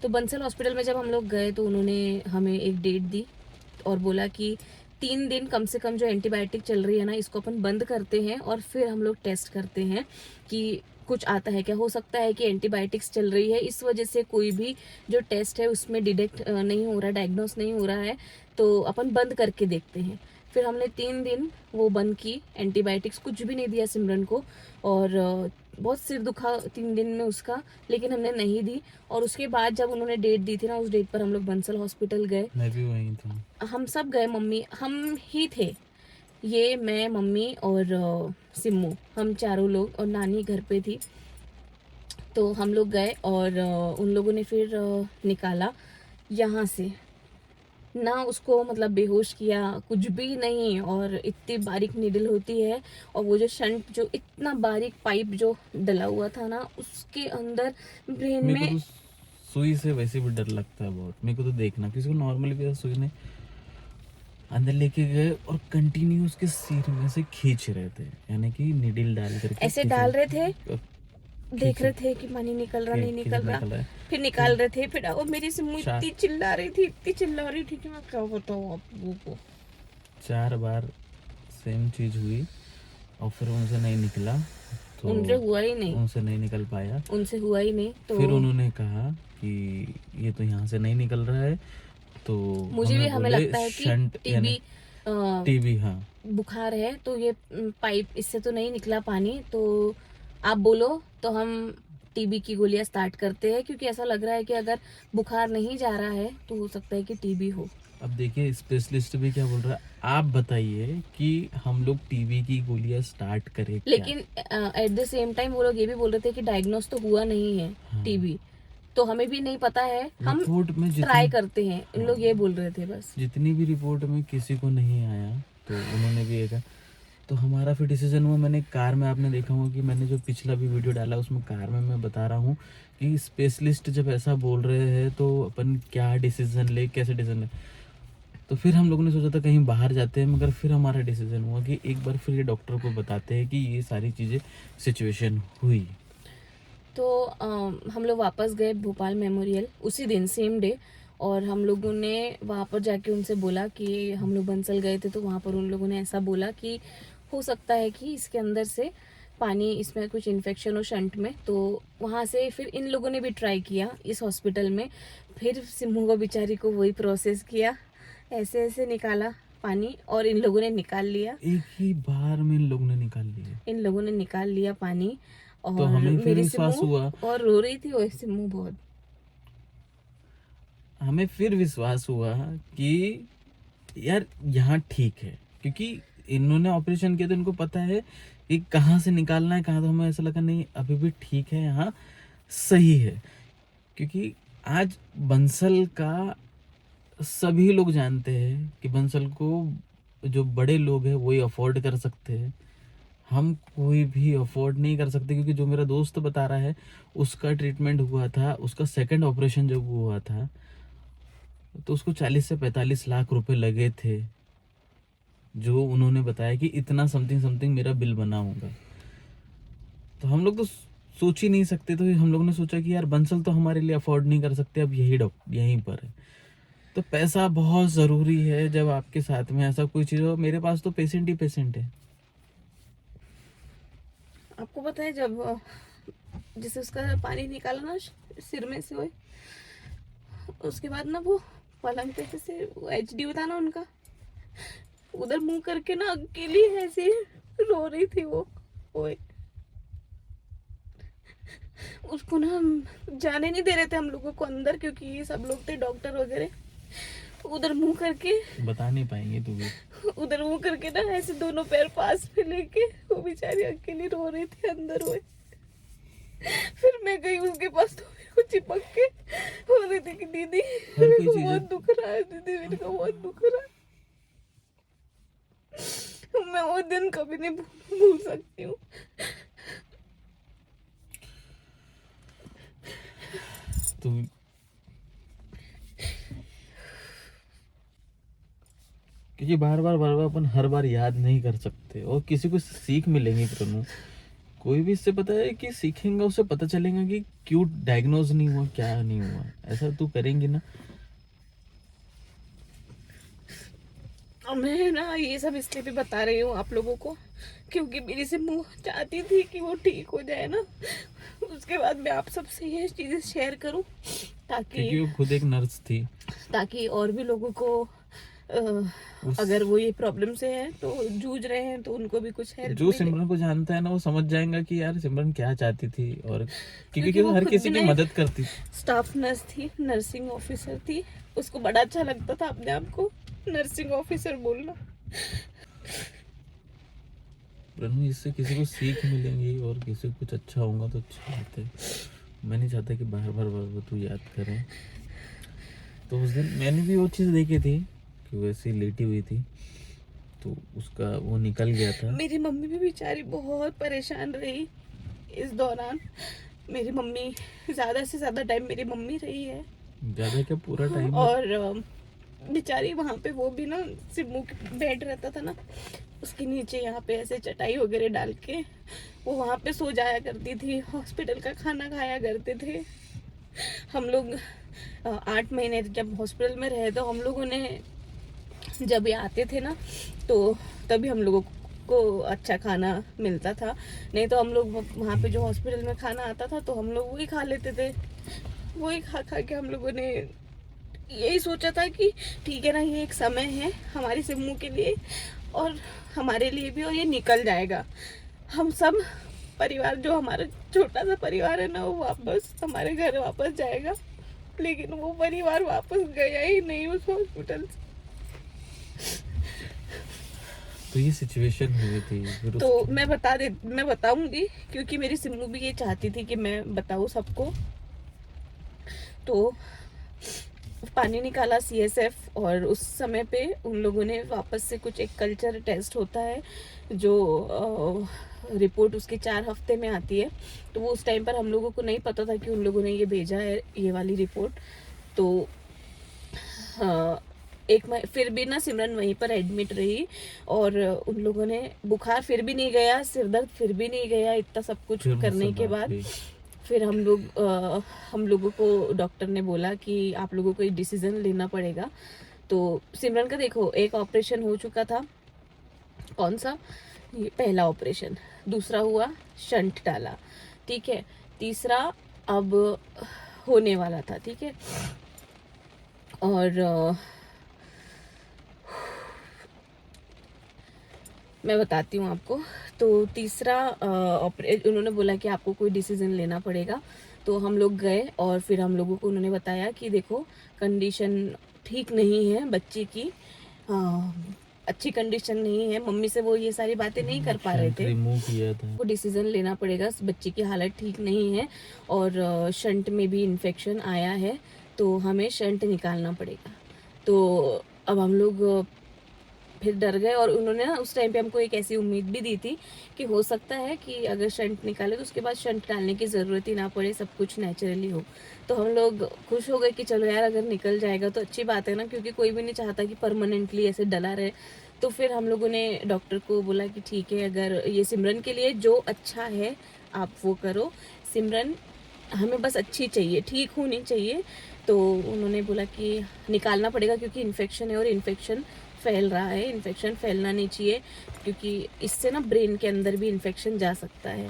तो बंसल हॉस्पिटल में जब हम लोग गए तो उन्होंने हमें एक डेट दी और बोला कि 3 दिन कम से कम जो एंटीबायोटिक चल रही है ना, इसको अपन बंद करते हैं और फिर हम लोग टेस्ट करते हैं कि कुछ आता है क्या। हो सकता है कि एंटीबायोटिक्स चल रही है, इस वजह से कोई भी जो टेस्ट है उसमें डिटेक्ट नहीं हो रहा, डायग्नोस नहीं हो रहा है, तो अपन बंद करके देखते हैं। फिर हमने 3 दिन वो बंद की, एंटीबायोटिक्स कुछ भी नहीं दिया सिमरन को। और बहुत सिर दुखा 3 दिन में उसका, लेकिन हमने नहीं दी। और उसके बाद जब उन्होंने डेट दी थी ना, उस डेट पर हम लोग बंसल हॉस्पिटल गए। मैं भी वहीं था। हम सब गए, मम्मी हम ही थे, ये मैं मम्मी और सिम्मू, हम चारों लोग, और नानी घर पे थी। तो हम लोग गए और उन लोगों ने फिर निकाला यहाँ से ना, उसको मतलब बेहोश किया, कुछ भी नहीं। और इतनी बारीक नीडल होती है, और वो जो शंट जो इतना बारीक पाइप जो डला हुआ था ना उसके अंदर ब्रेन मेरे को में। तो सुई से वैसे भी डर लगता है बहुत। मेरे को तो देखना, किसी को नॉर्मली भी सुई ने अंदर लेके गए और कंटिन्यू उसके सिर में से खींच रहे थे, यानी कि निडिल डाल करके ऐसे डाल रहे थे, देख खींच रहे थे कि पानी निकल रहा नहीं निकल रहा, निकल रहा है। फिर निकाल रहे थे। फिर और मेरी सिम्मू चार इतनी चिल्ला रही थी कि मैं क्या बताऊँ आप लोगों को। 4 बार सेम चीज हुई और फिर उनसे नहीं निकला, तो उनसे हुआ ही नहीं, उनसे नहीं निकल पाया। उनसे हुआ ही नहीं। तो फिर उन्होंने कहा कि ये तो यहाँ से नहीं निकल रहा है, तो मुझे भी हमें बोले लगता है कि शंट, यानी टीबी टीबी, हाँ। बुखार है तो ये पाइप इससे तो नहीं निकला पानी, तो आप बोलो तो हम टीबी की गोलियां स्टार्ट करते हैं, क्योंकि ऐसा लग रहा है कि अगर बुखार नहीं जा रहा है तो हो सकता है कि टीबी हो। अब देखिए स्पेशलिस्ट भी क्या बोल रहा है, आप बताइए कि हम लोग टीबी की गोलियां स्टार्ट करें क्या? लेकिन एट द सेम टाइम वो लोग ये भी बोल रहे थे कि डायग्नोस तो हुआ नहीं है हाँ। टीबी, तो हमें भी नहीं पता है, हम रिपोर्ट में ट्राई जितनी करते हैं, इन लोग ये बोल रहे थे बस। जितनी भी रिपोर्ट में किसी को नहीं आया, तो उन्होंने भी ये कहा। तो हमारा फिर डिसीजन हुआ, मैंने कार में, आपने देखा होगा कि मैंने जो पिछला भी वीडियो डाला उसमें कार में मैं बता रहा हूँ कि स्पेशलिस्ट जब ऐसा बोल रहे हैं तो अपन क्या डिसीजन ले, कैसे डिसीजन ले। तो फिर हम लोगों ने सोचा था कहीं बाहर जाते हैं, मगर फिर हमारा डिसीजन हुआ कि एक बार फिर ये डॉक्टर को बताते हैं कि ये सारी चीज़ें सिचुएशन हुई। तो हम लोग वापस गए भोपाल मेमोरियल उसी दिन सेम डे, और हम लोगों ने वहाँ पर जाके उनसे बोला कि हम लोग बंसल गए थे, तो वहाँ पर उन लोगों ने ऐसा बोला कि हो सकता है कि इसके अंदर से पानी, इसमें कुछ इन्फेक्शन हो शंट में। तो वहाँ से फिर इन लोगों ने भी ट्राई किया इस हॉस्पिटल में, फिर सिम्मू को बेचारी को वही प्रोसेस किया, ऐसे ऐसे निकाला पानी और इन लोगों ने निकाल लिया। एक ही बार में इन लोगों ने निकाल लिया। इन लोगों ने निकाल लिया पानी, और तो हमें फिर मेरी विश्वास सिम्मू हुआ, और रो रही थी वो सिम्मू बहुत। हमें फिर विश्वास हुआ कि यार यहाँ ठीक है, क्योंकि इन्होंने ऑपरेशन किया तो इनको पता है कि कहाँ से निकालना है कहाँ। तो हमें ऐसा लगा नहीं अभी भी ठीक है, यहाँ सही है। क्योंकि आज बंसल का सभी लोग जानते हैं कि बंसल को जो बड़े लोग हैं वही अफोर्ड कर सकते हैं, हम कोई भी अफोर्ड नहीं कर सकते। क्योंकि जो मेरा दोस्त बता रहा है उसका ट्रीटमेंट हुआ था, उसका सेकंड ऑपरेशन जब हुआ था तो उसको 40 से 45 लाख रुपए लगे थे, जो उन्होंने बताया कि इतना समथिंग समथिंग मेरा बिल बना होगा। तो हम लोग तो सोच ही नहीं सकते, तो हम लोग ने सोचा कि यार बंसल तो हमारे लिए अफोर्ड नहीं कर सकते, अब यही डॉक्टर यहीं पर है। तो पैसा बहुत ज़रूरी है जब आपके साथ में ऐसा कोई चीज़ हो। मेरे पास तो पेशेंट ही पेशेंट है। आपको पता है जब जैसे उसका पानी निकाला ना सिर में से, उसके बाद ना वो पलंग पे से एचडी था ना उनका, उधर मुंह करके ना अकेली ऐसे रो रही थी वो। ओए, उसको ना जाने नहीं दे रहे थे हम लोगों को अंदर, क्योंकि ये सब लोग थे डॉक्टर वगैरह। उधर मुंह करके, बता नहीं पाएंगे तू भी। उधर मुंह करके ना ऐसे दोनों पैर पास में लेके वो बेचारी अकेली रो रही थी अंदर। हुए फिर मैं गई उसके पास, तो मेरे को चिपक के बोल रही थी कि दीदी मेरे को बहुत दुख रहा है, दीदी मेरे को बहुत दुख रहा है। मैं वो दिन कभी नहीं भूल सकती हूँ। तो क्योंकि बार बार अपन हर बार याद नहीं कर सकते, और किसी को सीख मिलेंगी प्रनु। कोई भी इससे पता है कि सीखेंगा, उसे पता चलेगा कि क्यों डायग्नोज नहीं हुआ, क्या नहीं हुआ। ऐसा तू करेंगी ना। मैं ना ये सब इसलिए भी बता रही हूँ आप लोगों को, क्योंकि मेरी से मुँह चाहती थी कि वो ठीक हो जाए ना, उसके बाद मैं आप सबसे ये चीजें शेयर करूं, क्योंकि वो खुद एक नर्स थी, ताकि और भी लोगों को अगर वो ये प्रॉब्लम से है तो जूझ रहे हैं, तो उनको भी कुछ हेल्प जो मिले। सिमरन को जानता है ना वो समझ जाएगा कि यार सिमरन क्या चाहती थी, और क्योंकि वो वो हर खुद किसी भी की ना मदद करती थी। स्टाफ नर्स थी, नर्सिंग ऑफिसर थी, उसको बड़ा अच्छा लगता था अपने आप को नर्सिंग ऑफिसर बोलना। प्रनु, इससे किसी को सीख मिलेंगी और किसी को कुछ अच्छा होगा तो अच्छी बात है। मैं नहीं चाहता कि बार बार तू याद करें। तो उस दिन मैंने भी वो चीज़ देखी थी कि वैसे लेटी हुई थी, तो उसका वो निकल गया था। मेरी मम्मी भी बेचारी बहुत परेशान रही इस दौरान। मेरी मम्मी ज्यादा से ज्यादा टाइम मेरी मम्मी रही है, ज़्यादा क्या पूरा टाइम। और बेचारी वहाँ पे वो भी ना सिम्मू बेड रहता था ना, उसके नीचे यहाँ पे ऐसे चटाई वगैरह डाल के वो वहाँ पे सो जाया करती थी, हॉस्पिटल का खाना खाया करते थे। हम लोग 8 महीने जब हॉस्पिटल में रहे, तो हम लोगों ने जब ये आते थे ना, तो तभी हम लोगों को अच्छा खाना मिलता था, नहीं तो हम लोग वहाँ पे जो हॉस्पिटल में खाना आता था तो हम लोग वही खा लेते थे। वही खा खा के हम लोगों ने यही सोचा था कि ठीक है ना, ये एक समय है हमारी सिम्मू के लिए और हमारे लिए भी, और ये निकल जाएगा। हम सब परिवार, जो हमारा छोटा सा परिवार है ना, वो वापस हमारे घर वापस जाएगा। लेकिन वो परिवार वापस गया ही नहीं उस हॉस्पिटल से। तो ये सिचुएशन हुई थी फिर तो उसके मैं बताऊंगी, क्योंकि मेरी सिम्मू भी ये चाहती थी कि मैं बताऊं सबको। तो पानी निकाला सीएसएफ, और उस समय पे उन लोगों ने वापस से कुछ एक कल्चर टेस्ट होता है जो रिपोर्ट उसके 4 हफ्ते में आती है। तो वो उस टाइम पर हम लोगों को नहीं पता था कि उन लोगों ने ये भेजा है, ये वाली रिपोर्ट। तो फिर भी ना सिमरन वहीं पर एडमिट रही, और उन लोगों ने, बुखार फिर भी नहीं गया, सिर दर्द फिर भी नहीं गया, इतना सब कुछ फिर करने मुझसे के बात बाद हुई। फिर हम लोगों को डॉक्टर ने बोला कि आप लोगों को एक डिसीजन लेना पड़ेगा। तो सिमरन का देखो, एक ऑपरेशन हो चुका था, कौन सा, ये पहला ऑपरेशन। दूसरा हुआ, शंट डाला, ठीक है। तीसरा अब होने वाला था, ठीक है। और मैं बताती हूँ आपको। तो तीसरा उन्होंने बोला कि आपको कोई डिसीजन लेना पड़ेगा। तो हम लोग गए, और फिर हम लोगों को उन्होंने बताया कि देखो, कंडीशन ठीक नहीं है बच्ची की, अच्छी कंडीशन नहीं है। मम्मी से वो ये सारी बातें नहीं कर पा रहे शंट थे। रिमूव किया था। को डिसीजन लेना पड़ेगा, बच्ची की हालत ठीक नहीं है, और शंट में भी इन्फेक्शन आया है, तो हमें शंट निकालना पड़ेगा। तो अब हम लोग फिर डर गए, और उन्होंने ना उस टाइम पे हमको एक ऐसी उम्मीद भी दी थी कि हो सकता है कि अगर शंट निकाले तो उसके बाद शंट डालने की ज़रूरत ही ना पड़े, सब कुछ नेचुरली हो। तो हम लोग खुश हो गए कि चलो यार, अगर निकल जाएगा तो अच्छी बात है ना, क्योंकि कोई भी नहीं चाहता कि परमानेंटली ऐसे डला रहे। तो फिर हम लोगों ने डॉक्टर को बोला कि ठीक है, अगर ये सिमरन के लिए जो अच्छा है आप वो करो। सिमरन हमें बस अच्छी चाहिए, ठीक होनी चाहिए। तो उन्होंने बोला कि निकालना पड़ेगा, क्योंकि इन्फेक्शन है और इन्फेक्शन फैल रहा है, इन्फेक्शन फैलना नहीं चाहिए, क्योंकि इससे ना ब्रेन के अंदर भी इन्फेक्शन जा सकता है।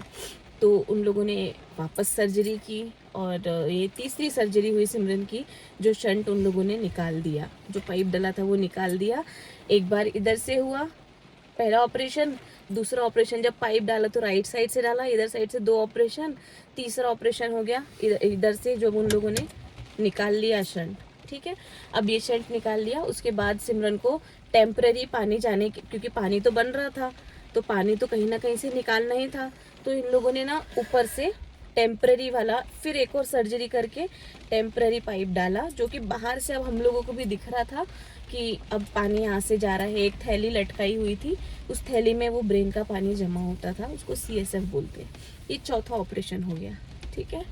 तो उन लोगों ने वापस सर्जरी की, और ये तीसरी सर्जरी हुई सिमरन की। जो शंट उन लोगों ने निकाल दिया, जो पाइप डला था वो निकाल दिया। एक बार इधर से हुआ पहला ऑपरेशन, दूसरा ऑपरेशन जब पाइप डाला तो राइट साइड से डाला, इधर साइड से 2 ऑपरेशन। तीसरा ऑपरेशन हो गया इधर से, जो उन लोगों ने निकाल लिया शंट, ठीक है। अब ये शंट निकाल लिया, उसके बाद सिमरन को टेम्पररी पानी जाने क्योंकि पानी तो बन रहा था, तो पानी तो कहीं ना कहीं से निकालना ही था। तो इन लोगों ने ना ऊपर से टेम्पररी वाला फिर एक और सर्जरी करके टेम्पररी पाइप डाला, जो कि बाहर से अब हम लोगों को भी दिख रहा था कि अब पानी यहाँ से जा रहा है। एक थैली लटकाई हुई थी, उस थैली में वो ब्रेन का पानी जमा होता था, उसको सीएसएफ बोलते हैं। ये चौथा ऑपरेशन हो गया, ठीक है।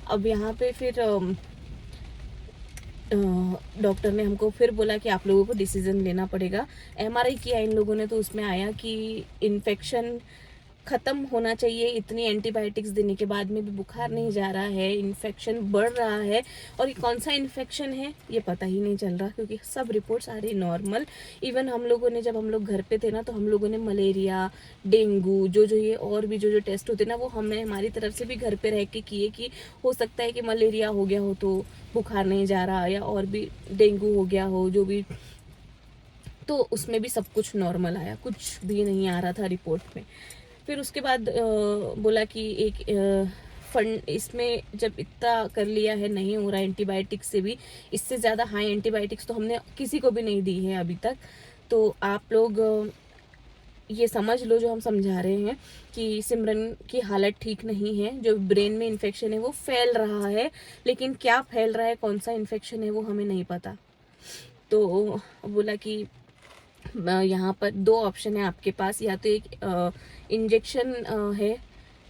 अब यहाँ पे फिर डॉक्टर ने हमको फिर बोला कि आप लोगों को डिसीजन लेना पड़ेगा। एमआरआई किया इन लोगों ने, तो उसमें आया कि इन्फेक्शन ख़त्म होना चाहिए। इतनी एंटीबायोटिक्स देने के बाद में भी बुखार नहीं जा रहा है, इन्फेक्शन बढ़ रहा है, और ये कौन सा इन्फेक्शन है ये पता ही नहीं चल रहा, क्योंकि सब रिपोर्ट्स आ रही नॉर्मल। इवन हम लोगों ने, जब हम लोग घर पे थे ना, तो हम लोगों ने मलेरिया, डेंगू, जो ये और भी जो टेस्ट होते ना, वो हमने हमारी तरफ से भी घर पे रह के किए, कि हो सकता है कि मलेरिया हो गया हो तो बुखार नहीं जा रहा, या और भी डेंगू हो गया हो, जो भी। तो उसमें भी सब कुछ नॉर्मल आया, कुछ भी नहीं आ रहा था रिपोर्ट में। फिर उसके बाद बोला कि एक फंड, इसमें जब इतना कर लिया है, नहीं हो रहा एंटीबायोटिक्स से भी, इससे ज़्यादा हाई एंटीबायोटिक्स तो हमने किसी को भी नहीं दी है अभी तक। तो आप लोग ये समझ लो जो हम समझा रहे हैं, कि सिमरन की हालत ठीक नहीं है, जो ब्रेन में इन्फेक्शन है वो फैल रहा है, लेकिन क्या फैल रहा है, कौन सा इन्फेक्शन है, वो हमें नहीं पता। तो बोला कि यहाँ पर 2 ऑप्शन है आपके पास, या तो एक इंजेक्शन है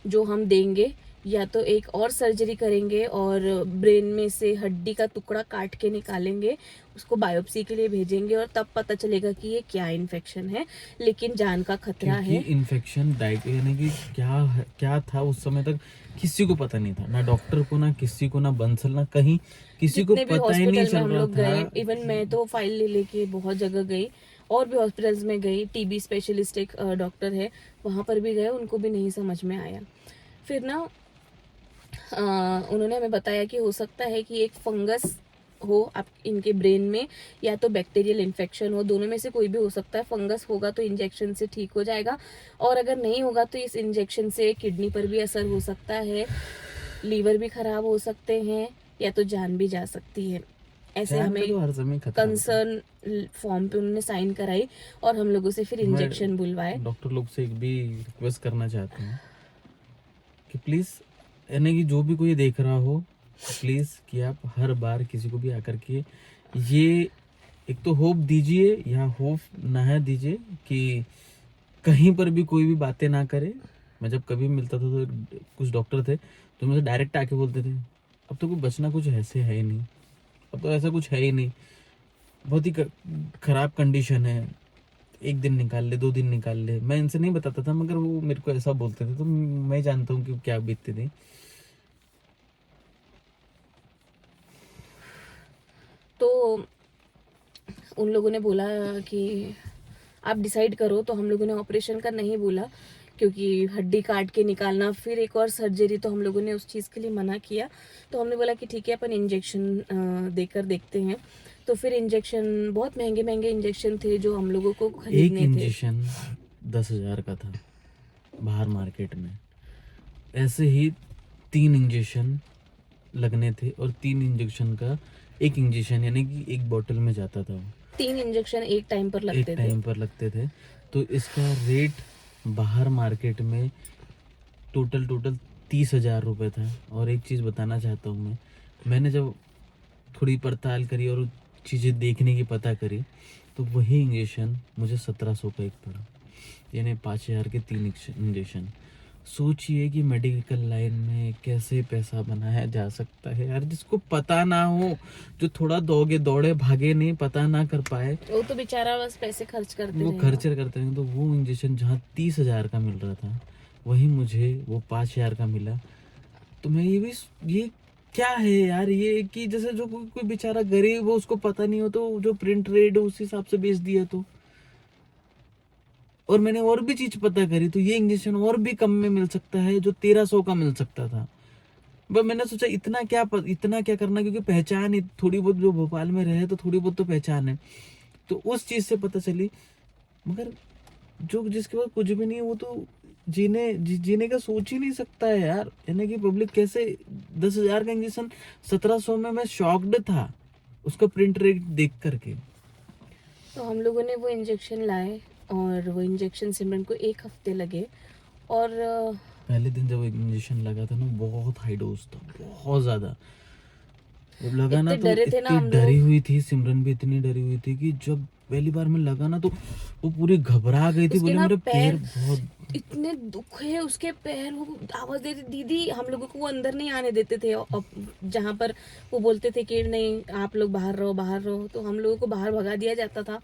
जो हम देंगे, या तो एक और सर्जरी करेंगे और ब्रेन में से हड्डी का टुकड़ा काट के निकालेंगे, उसको बायोप्सी के लिए भेजेंगे, और तब पता चलेगा कि ये क्या इन्फेक्शन है, लेकिन जान का खतरा क्योंकि है। इन्फेक्शन यानी कि क्या था उस समय तक किसी को पता नहीं था, ना डॉक्टर को, ना किसी को, ना बंसल, ना कहीं किसी को जितने भी पता ही नहीं हॉस्पिटल में चल हम रहा लोग गए, था। इवन मैं तो फाइल ले लेके बहुत जगह गई, और भी हॉस्पिटल्स में गई, टीबी स्पेशलिस्ट एक डॉक्टर है, वहाँ पर भी गए, उनको भी नहीं समझ में आया। फिर ना उन्होंने हमें बताया कि हो सकता है कि एक फंगस हो आप इनके ब्रेन में, या तो बैक्टीरियल इन्फेक्शन हो, दोनों में से कोई भी हो सकता है। फंगस होगा तो इंजेक्शन से ठीक हो जाएगा, और अगर नहीं होगा तो इस इंजेक्शन से किडनी पर भी असर हो सकता है, लीवर भी खराब हो सकते हैं, या तो जान भी जा सकती है। ऐसे जान का हमें तो हर समय खतरा होता है। कंसर्न फॉर्म पे उन्होंने साइन कराई और हम लोगों से फिर इंजेक्शन बुलवाए। मैं डॉक्टर लोग से एक भी रिक्वेस्ट करना चाहता हूँ कि प्लीज़, यानी कि जो भी कोई देख रहा हो, प्लीज़ कि आप हर बार किसी को भी आकर के ये एक तो होप दीजिए या होप ना दीजिए कि कहीं पर भी कोई भी बातें ना करे। मैं जब कभी मिलता था तो कुछ डॉक्टर थे तो मुझे डायरेक्ट आके बोलते थे अब तो कोई बचना कुछ ऐसे है ही नहीं, अब तो ऐसा कुछ है ही नहीं, बहुत ही खराब कंडीशन है, एक दिन निकाल ले, 2 दिन निकाल ले। मैं इनसे नहीं बताता था मगर वो मेरे को ऐसा बोलते थे, तो मैं जानता हूँ कि क्या बीतती थी। तो उन लोगों ने बोला कि आप डिसाइड करो, तो हम लोगों ने ऑपरेशन का नहीं बोला क्योंकि हड्डी काट के निकालना फिर एक और सर्जरी, तो हम लोगों ने उस चीज़ के लिए मना किया। तो हमने बोला कि ठीक है अपन इंजेक्शन देकर देखते हैं। तो फिर इंजेक्शन, बहुत महंगे महंगे इंजेक्शन थे जो हम लोगों को एक खरीदने थे। इंजेक्शन 10,000 का था बाहर मार्केट में। ऐसे ही 3 इंजेक्शन लगने थे और 3 इंजेक्शन का एक इंजेक्शन यानी कि एक बोतल में जाता था वो, 3 इंजेक्शन एक टाइम पर एक लगते थे। टाइम पर लगते थे। तो इसका रेट बाहर मार्केट में टोटल 30,000 रुपये था। और एक चीज़ बताना चाहता हूँ मैंने जब थोड़ी पड़ताल करी और चीज़ें देखने की पता करी तो वही इंजेक्शन मुझे 1700 का एक पड़ा, यानी 5,000 के 3 इंजेक्शन। सोचिए कि मेडिकल लाइन में कैसे पैसा बनाया जा सकता है यार, जिसको पता ना हो, जो थोड़ा दौड़े भागे नहीं, पता ना कर पाए, वो तो बेचारा बस पैसे खर्च करते वो रहेगा। खर्च करते हैं। तो वो इंजेक्शन जहाँ 30,000 का मिल रहा था वही मुझे वो 5,000 का मिला। तो मैं ये क्या है यार, ये कि जैसे जो कोई बेचारा गरीब हो उसको पता नहीं हो तो जो प्रिंट रेट उस हिसाब से बेच दिया। तो और मैंने और भी चीज पता करी तो ये इंजेक्शन और भी कम में मिल सकता है जो 1,300 का मिल सकता था। बस मैंने सोचा इतना क्या करना, क्योंकि पहचान थोड़ी बहुत जो भोपाल में रहे तो थोड़ी बहुत तो पहचान है, तो उस चीज से पता चली। मगर जो जिसके पास कुछ भी नहीं है वो तो जीने का सोच ही नहीं सकता है यार। यानी कि पब्लिक कैसे 10,000 का इंजेक्शन 1,700 में, मैं शॉक्ड था उसका प्रिंट रेट देख करके। तो हम लोगों ने वो इंजेक्शन लाए और वो इंजेक्शन सिमरन को 1 हफ्ते लगे। और पहले दिन जब इंजेक्शन लगा था ना बहुत हाई डोज था, बहुत ज्यादा। जब लगा ना इतने तो डरे थे ना इतनी हम डरी लोग। हुई थी, सिमरन भी इतनी डरी हुई थी कि जब पहली बार में लगा ना तो वो पूरी घबरा गई थी, उसके बोले ना मेरे पैर पैर बहुत। इतने दुख है उसके पैर, वो आवाज देती दीदी, हम लोगों को वो अंदर नहीं आने देते थे। और जहाँ पर वो बोलते थे कि नहीं आप लोग बाहर रहो बाहर रहो, तो हम लोगों को बाहर भगा दिया जाता था।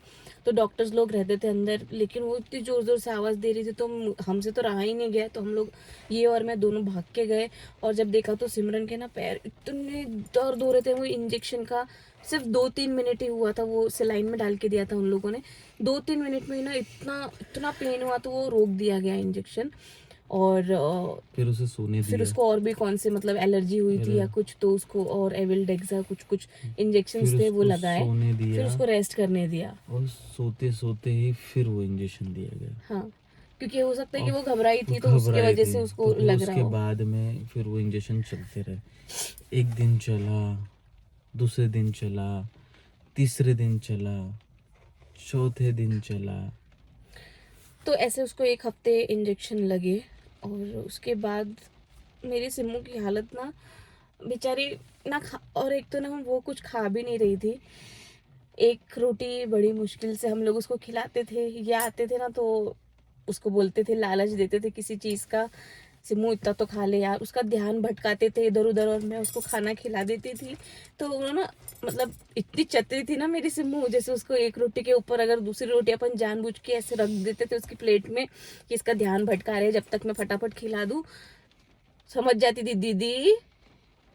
तो डॉक्टर्स लोग रहते थे अंदर, लेकिन वो इतनी जोर जोर से आवाज दे रही थी तो हमसे तो रहा ही नहीं गया। तो हम लोग, ये और मैं दोनों, भाग के गए। और जब देखा तो सिमरन के ना पैर इतने दर्द हो रहे थे। वो इंजेक्शन का सिर्फ 2-3 मिनट ही हुआ था, वो सिलाइन में डाल के दिया था उन लोगों ने। 2-3 मिनट में ही ना इतना इतना पेन हुआ तो वो रोक दिया गया इंजेक्शन। और फिर उसे सोने फिर दिया, उसको और भी कौन से मतलब एलर्जी हुई थी फिर या कुछ, तो उसको और एविलडेक्सा कुछ कुछ इंजेक्शंस फिर थे वो उसको लगाए। सोने फिर दिया उसको रेस्ट करने दिया। और सोते सोते ही फिर वो इंजेक्शन दिया गया। हाँ, क्योंकि हो सकता है कि और वो घबराई वो थी तो उसके घबराई वजह थी से तो उसको फिर लग रहा उसके हो। बाद में फिर वो इंजेक्शन चलते रहे। एक दिन चला, दूसरे दिन चला, तीसरे दिन चला, चौथे दिन चला। तो ऐसे उसको 1 हफ्ते इंजेक्शन लगे। और उसके बाद मेरी सिम्मू की हालत ना, बेचारी ना खा, और एक तो ना वो कुछ खा भी नहीं रही थी। एक रोटी बड़ी मुश्किल से हम लोग उसको खिलाते थे। ये आते थे ना तो उसको बोलते थे, लालच देते थे किसी चीज़ का, सिमू इतना तो खा ले यार। उसका ध्यान भटकाते थे इधर उधर और मैं उसको खाना खिला देती थी। तो वो ना, मतलब इतनी चतरी थी ना मेरी सिमू, जैसे उसको एक रोटी के ऊपर अगर दूसरी रोटी अपन जानबूझ के ऐसे रख देते थे उसकी प्लेट में कि इसका ध्यान भटका रहे, जब तक मैं फटाफट खिला दूँ, समझ जाती थी दीदी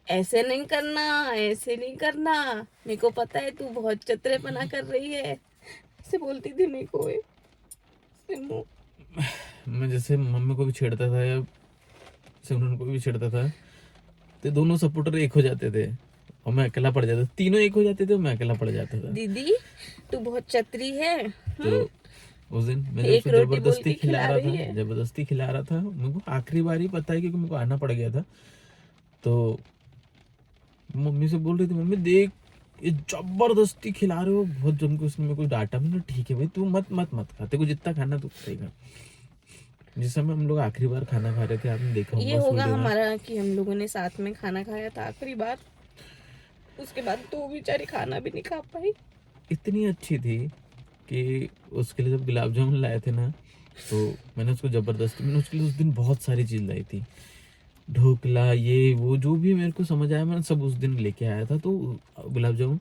ऐसे नहीं करना, ऐसे नहीं करना, मेरे को पता है तू बहुत चतरेपना कर रही है, ऐसे बोलती थी मेरे को ये सिम्मू। मैं जैसे मम्मी को भी छेड़ता था या सिमरन को भी छेड़ता था तो दोनों सपोर्टर एक हो जाते थे और मैं अकेला पड़ जाता, तीनों एक हो जाते थे और मैं अकेला पड़ जाता था। दीदी तू बहुत चतरी है। तो उस दिन मैं जब एक उसको रोटी बोल जबरदस्ती के खिला रही है। जबरदस्ती खिला रहा था, मेरे को आखिरी बारी पता है क्योंकि मेरे को आना पड़ गया था। तो मम्मी से बोल रही थी, मम्मी देख ये जबरदस्ती खिला रहे हो, बहुत जम के उसने मेरे को डांटा। मैंने ठीक है भाई, तू मत मत मत खा, तेरे को जितना खाना तू खाएगा। जिस समय हम लोग आखिरी बार खाना खा रहे थे, आपने देखा ये होगा उस होगा वीडियो में। हमारा कि हम लोगों ने साथ में खाना खाया था आखिरी बार। उसके बाद तो बेचारी खाना भी नहीं खा पाई। इतनी अच्छी थी कि उसके लिए जब गुलाब जामुन लाए थे ना, तो मैंने उसके लिए उस दिन बहुत सारी चीज लाई थी, ढोकला ये वो जो भी मेरे को समझ आया मैंने सब उस दिन लेके आया था। तो गुलाब जामुन,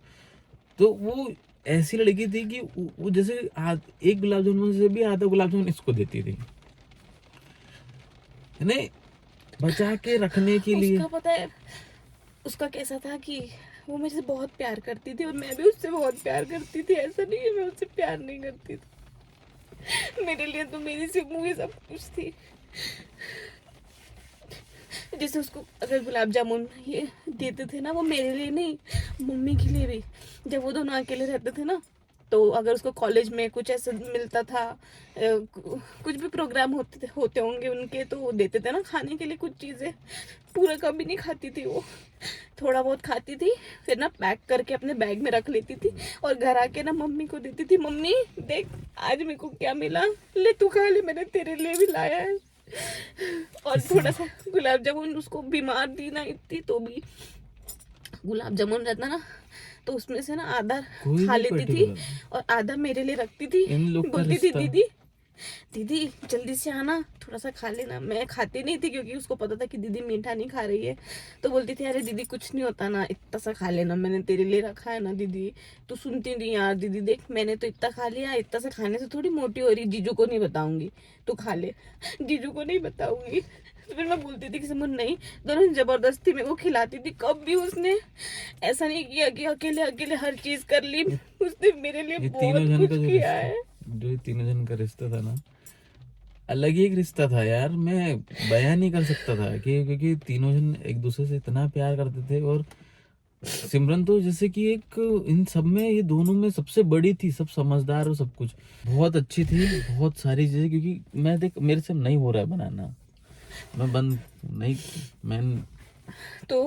तो वो ऐसी लड़की थी कि वो जैसे एक गुलाब जामुन से भी आधा गुलाब जामुन इसको देती थी, यानी बचा के रखने के लिए। उसका पता है उसका कैसा था कि वो मेरे से बहुत प्यार करती थी और मैं भी उससे बहुत प्यार करती थी। ऐसा नहीं है मैं उससे प्यार नहीं करती थी। मेरे लिए तो मेरी सिमू ही सब कुछ थी। जैसे उसको अगर गुलाब जामुन ये देते थे ना, वो मेरे लिए नहीं मम्मी के लिए भी। जब वो दोनों अकेले रहते थे ना, तो अगर उसको कॉलेज में कुछ ऐसा मिलता था, कुछ भी प्रोग्राम होते होंगे उनके, तो वो देते थे ना खाने के लिए कुछ चीज़ें। पूरा कभी नहीं खाती थी वो, थोड़ा बहुत खाती थी, फिर ना पैक करके अपने बैग में रख लेती थी और घर आके ना मम्मी को देती थी। मम्मी देख आज मेरे को क्या मिला, ले तू खा ले, मैंने तेरे लिए भी लाया है। और थोड़ा सा गुलाब जामुन उसको बीमार थी ना इतनी, तो भी गुलाब जामुन रहता ना, तो उसमें से ना आधा कोई खा भी लेती थी पर्टिकुलर और आधा मेरे लिए रखती थी। इन लोग का बोलती थी रिश्ता। दीदी दीदी जल्दी से आना, थोड़ा सा खा लेना। मैं खाती नहीं थी क्योंकि उसको पता था कि दीदी मीठा नहीं खा रही है। तो बोलती थी अरे दीदी कुछ नहीं होता ना, इतना सा खा लेना, मैंने तेरे लिए रखा है ना दीदी। तू सुनती नहीं यार, दीदी देख मैंने तो इतना खा लिया, इतना सा खाने से थोड़ी मोटी हो रही। जीजू को नहीं बताऊंगी, तू खा ले। जीजू को नहीं बताऊंगी। तो फिर मैं बोलती थी कि समझ नहीं, दोनों जबरदस्ती मेरे को खिलाती थी। कब भी उसने ऐसा नहीं किया कि अकेले अकेले हर चीज कर ली। ये, उसने मेरे लिए ये तीनों बहुत जन का कुछ जो किया रिश्ता, है। जो ये तीनों जन का रिश्ता था ना, अलग ही एक रिश्ता था यार। मैं बयान नहीं कर सकता था कि क्योंकि तीनों जन एक दूसरे से इतना प्यार करते थे। और सिमरन तो जैसे कि एक इन सब में, ये दोनों में सबसे बड़ी थी, सब समझदार और सब कुछ बहुत अच्छी थी, बहुत सारी चीजें। क्योंकि मैं देख मेरे से नहीं हो रहा है बनाना, मैं बंद नहीं, मैं तो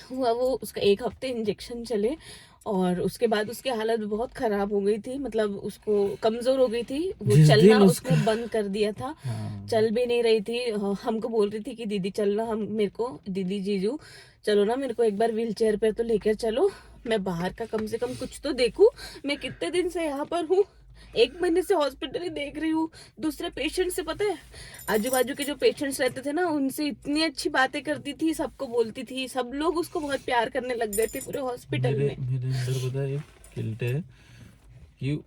हुआ वो उसका 1 हफ्ते इंजेक्शन चले और उसके बाद उसकी हालत बहुत खराब हो गई थी। मतलब उसको कमजोर हो गई थी, वो जिस चलना दिन उसने उसका, बंद कर दिया था। हाँ चल भी नहीं रही थी। हमको बोल रही थी कि दीदी चलना, हम मेरे को दीदी जीजू चलो ना, मेरे को एक बार व्हील चेयर पे तो लेकर चलो, मैं बाहर का कम से कम कुछ तो देखूं। मैं कितने दिन से यहाँ पर हूँ, 1 महीने से हॉस्पिटल ही देख रही हूँ। दूसरे पेशेंट से पता है, आजू बाजू के जो पेशेंट्स रहते थे ना, उनसे इतनी अच्छी बातें करती थी, सबको बोलती थी, सब लोग उसको बहुत प्यार करने लग गए थे पूरे हॉस्पिटल मेरे में। मेरे अंदर पता है एक गिल्ट है कि